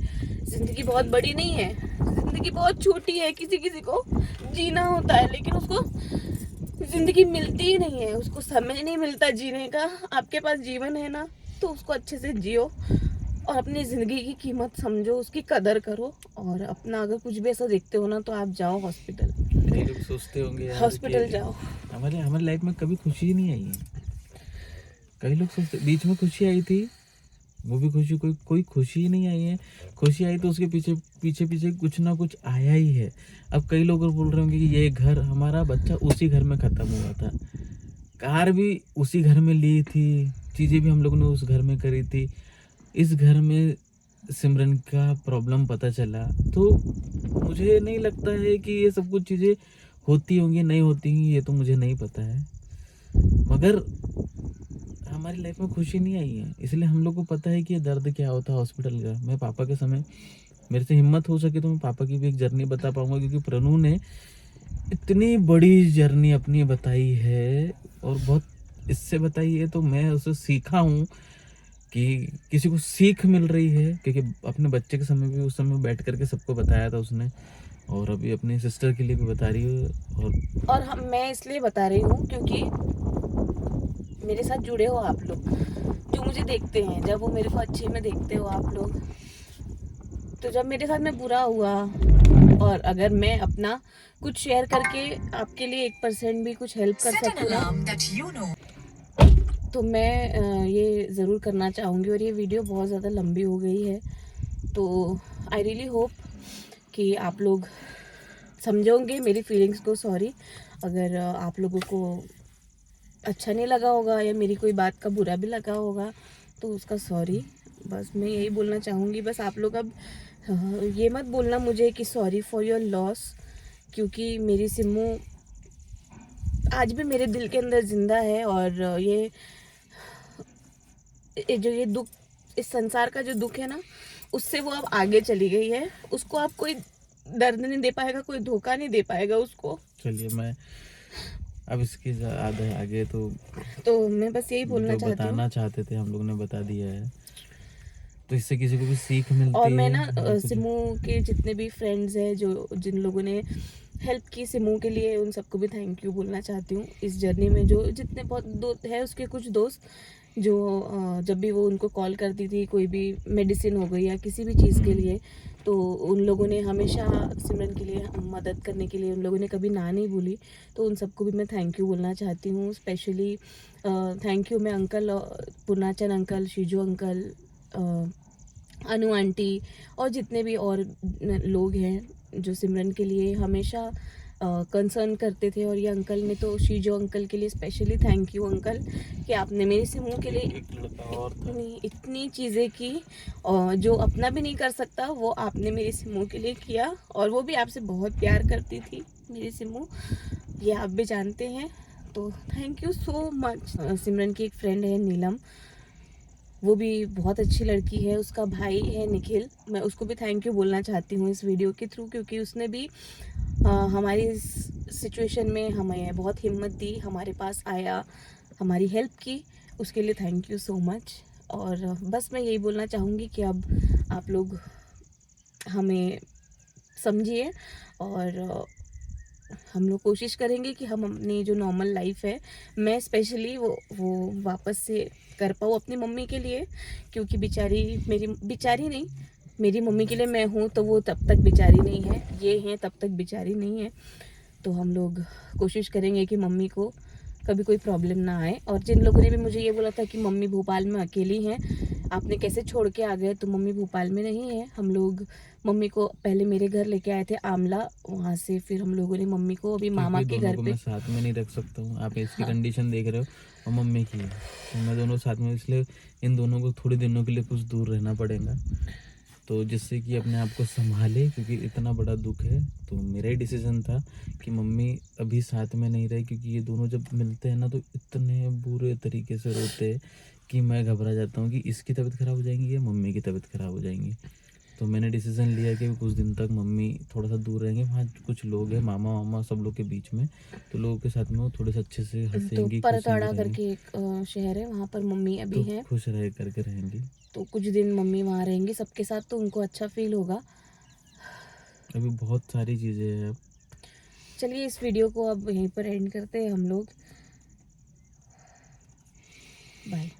ज़िंदगी बहुत बड़ी नहीं है, ज़िंदगी बहुत छोटी है। किसी किसी को जीना होता है, लेकिन उसको ज़िंदगी मिलती ही नहीं है, उसको समय नहीं मिलता जीने का। आपके पास जीवन है ना, तो उसको अच्छे से जियो, और अपनी ज़िंदगी की कीमत समझो, उसकी कदर करो, और अपना अगर कुछ भी ऐसा देखते हो ना तो आप जाओ हॉस्पिटल, कई लोग सोचते होंगे यार कि हॉस्पिटल जाओ। हमारे हमारी लाइफ में कभी खुशी ही नहीं आई है। कई लोग सोचते बीच में खुशी आई थी, वो भी खुशी कोई कोई खुशी ही नहीं आई है। खुशी आई तो उसके पीछे पीछे पीछे कुछ ना कुछ आया ही है। अब कई लोग और बोल रहे होंगे कि ये घर, हमारा बच्चा उसी घर में ख़त्म हुआ था, कार भी उसी घर में ली थी, चीज़ें भी हम लोगों ने उस घर में करी थी। इस घर में सिमरन का प्रॉब्लम पता चला, तो मुझे नहीं लगता है कि ये सब कुछ चीज़ें होती होंगी, नहीं होती होंगी, ये तो मुझे नहीं पता है। मगर हमारी लाइफ में खुशी नहीं आई है, इसलिए हम लोग को पता है कि ये दर्द क्या होता है हॉस्पिटल का। मैं पापा के समय मेरे से हिम्मत हो सके तो मैं पापा की भी एक जर्नी बता पाऊँगा, क्योंकि प्रणु ने इतनी बड़ी जर्नी अपनी बताई है और बहुत इससे बताई है, तो मैं उससे सीखा हूँ कि किसी को सीख मिल रही है, क्योंकि अपने बच्चे के समय भी उस समय बैठ करके सबको बताया था उसने, और अभी अपनी सिस्टर के लिए भी बता रही है। और हम मैं इसलिए बता रही हूँ क्योंकि मेरे साथ जुड़े हो आप लोग, जो मुझे देखते हैं, जब वो मेरे को अच्छे में देखते हो आप लोग, तो जब मेरे साथ में बुरा हुआ और अगर मैं अपना कुछ शेयर करके आपके लिए 1% भी कुछ हेल्प कर सकूँ ना, तो मैं ये ज़रूर करना चाहूँगी। और ये वीडियो बहुत ज़्यादा लंबी हो गई है, तो आई रियली होप कि आप लोग समझोगे मेरी फीलिंग्स को। सॉरी अगर आप लोगों को अच्छा नहीं लगा होगा या मेरी कोई बात का बुरा भी लगा होगा तो उसका सॉरी। बस मैं यही बोलना चाहूँगी, बस आप लोग अब ये मत बोलना मुझे कि सॉरी फॉर योर लॉस, क्योंकि मेरी सिम्मू आज भी मेरे दिल के अंदर ज़िंदा है। और ये जो ये दुख, इस संसार का जो दुख है ना, उससे वो अब आगे चली गई है। उसको अब कोई दर्द नहीं दे पाएगा, कोई धोखा नहीं दे पाएगा उसको। चलिए, मैं अब इसकी आगे आगे तो मैं बस यही बोलना जो चाहती हूँ। बताना चाहते थे हम लोग ने बता दिया है, तो इससे किसी को भी सीख और मिलती मैं है। ना कुछ सिमू के जितने भी फ्रेंड्स हैं, जो जिन लोगों ने हेल्प की सिमू के लिए, उन सबको भी थैंक यू बोलना चाहती हूँ इस जर्नी में। जो जितने बहुत है उसके कुछ दोस्त जो जब भी वो उनको कॉल करती थी, कोई भी मेडिसिन हो गई या किसी भी चीज़ के लिए, तो उन लोगों ने हमेशा सिमरन के लिए मदद करने के लिए उन लोगों ने कभी ना नहीं बोली। तो उन सबको भी मैं थैंक यू बोलना चाहती हूँ। स्पेशली थैंक यू मैं अंकल, पूर्णाचल अंकल, शीजू अंकल, अनु आंटी और जितने भी और लोग हैं जो सिमरन के लिए हमेशा कंसर्न करते थे। और ये अंकल ने तो, शीजो अंकल के लिए स्पेशली थैंक यू अंकल, कि आपने मेरे सिमू के लिए एक लड़का और था। इतनी चीज़ें की, और जो अपना भी नहीं कर सकता वो आपने मेरी सिमू के लिए किया। और वो भी आपसे बहुत प्यार करती थी मेरी सिमू, ये आप भी जानते हैं। तो थैंक यू सो मच। सिमरन की एक फ्रेंड है नीलम, वो भी बहुत अच्छी लड़की है, उसका भाई है निखिल, मैं उसको भी थैंक यू बोलना चाहती हूँ इस वीडियो के थ्रू, क्योंकि उसने भी हमारी इस सिचुएशन में हमें बहुत हिम्मत दी, हमारे पास आया, हमारी हेल्प की, उसके लिए थैंक यू सो मच। और बस मैं यही बोलना चाहूँगी कि अब आप लोग हमें समझिए, और हम लोग कोशिश करेंगे कि हम अपनी जो नॉर्मल लाइफ है, मैं स्पेशली वो वापस से कर पाऊँ अपनी मम्मी के लिए, क्योंकि बेचारी नहीं, मेरी मम्मी के लिए मैं हूँ तो वो तब तक बेचारी नहीं है, ये हैं तब तक बेचारी नहीं है। तो हम लोग कोशिश करेंगे कि मम्मी को कभी कोई प्रॉब्लम ना आए। और जिन लोगों ने भी मुझे ये बोला था कि मम्मी भोपाल में अकेली हैं, आपने कैसे छोड़ के आ गए, तो मम्मी भोपाल में नहीं है। हम लोग मम्मी को पहले मेरे घर लेके आए थे आमला, वहाँ से फिर हम लोगों ने मम्मी को अभी मामा क्योंकि के दोनों घर को पे। मैं साथ में नहीं रख सकता हूँ, आप इसकी हाँ, कंडीशन देख रहे हो, और मम्मी की है, तो मैं दोनों साथ में, इसलिए इन दोनों को थोड़े दिनों के लिए कुछ दूर रहना पड़ेगा, तो जिससे कि अपने आप को संभाले, क्योंकि इतना बड़ा दुख है। तो मेरा ही डिसीजन था कि मम्मी अभी साथ में नहीं रहे, क्योंकि ये दोनों जब मिलते हैं ना तो इतने बुरे तरीके से रोते हैं कि मैं घबरा जाता हूँ कि इसकी तबीयत ख़राब हो जाएंगी या मम्मी की तबीयत ख़राब हो जाएंगी। तो मैंने डिसीज़न लिया कि कुछ दिन तक मम्मी थोड़ा सा दूर रहेंगे, वहाँ कुछ लोग हैं, मामा वामा सब लोग के बीच में, तो लोगों के साथ में वो थोड़े से अच्छे से तो हंसेंगी खुशेंगी परताड़ा रहेंगी, करके एक शहर है, वहाँ पर मम्मी अभी तो हैं। खुश रह करके रहेंगी। तो कुछ दिन मम्मी वहाँ रहेंगी सबके साथ, तो उनको अच्छा फील होगा। अभी बहुत सारी चीज़ें हैं। चलिए इस वीडियो को अब यहीं पर एंड करते हैं हम लोग। बाय।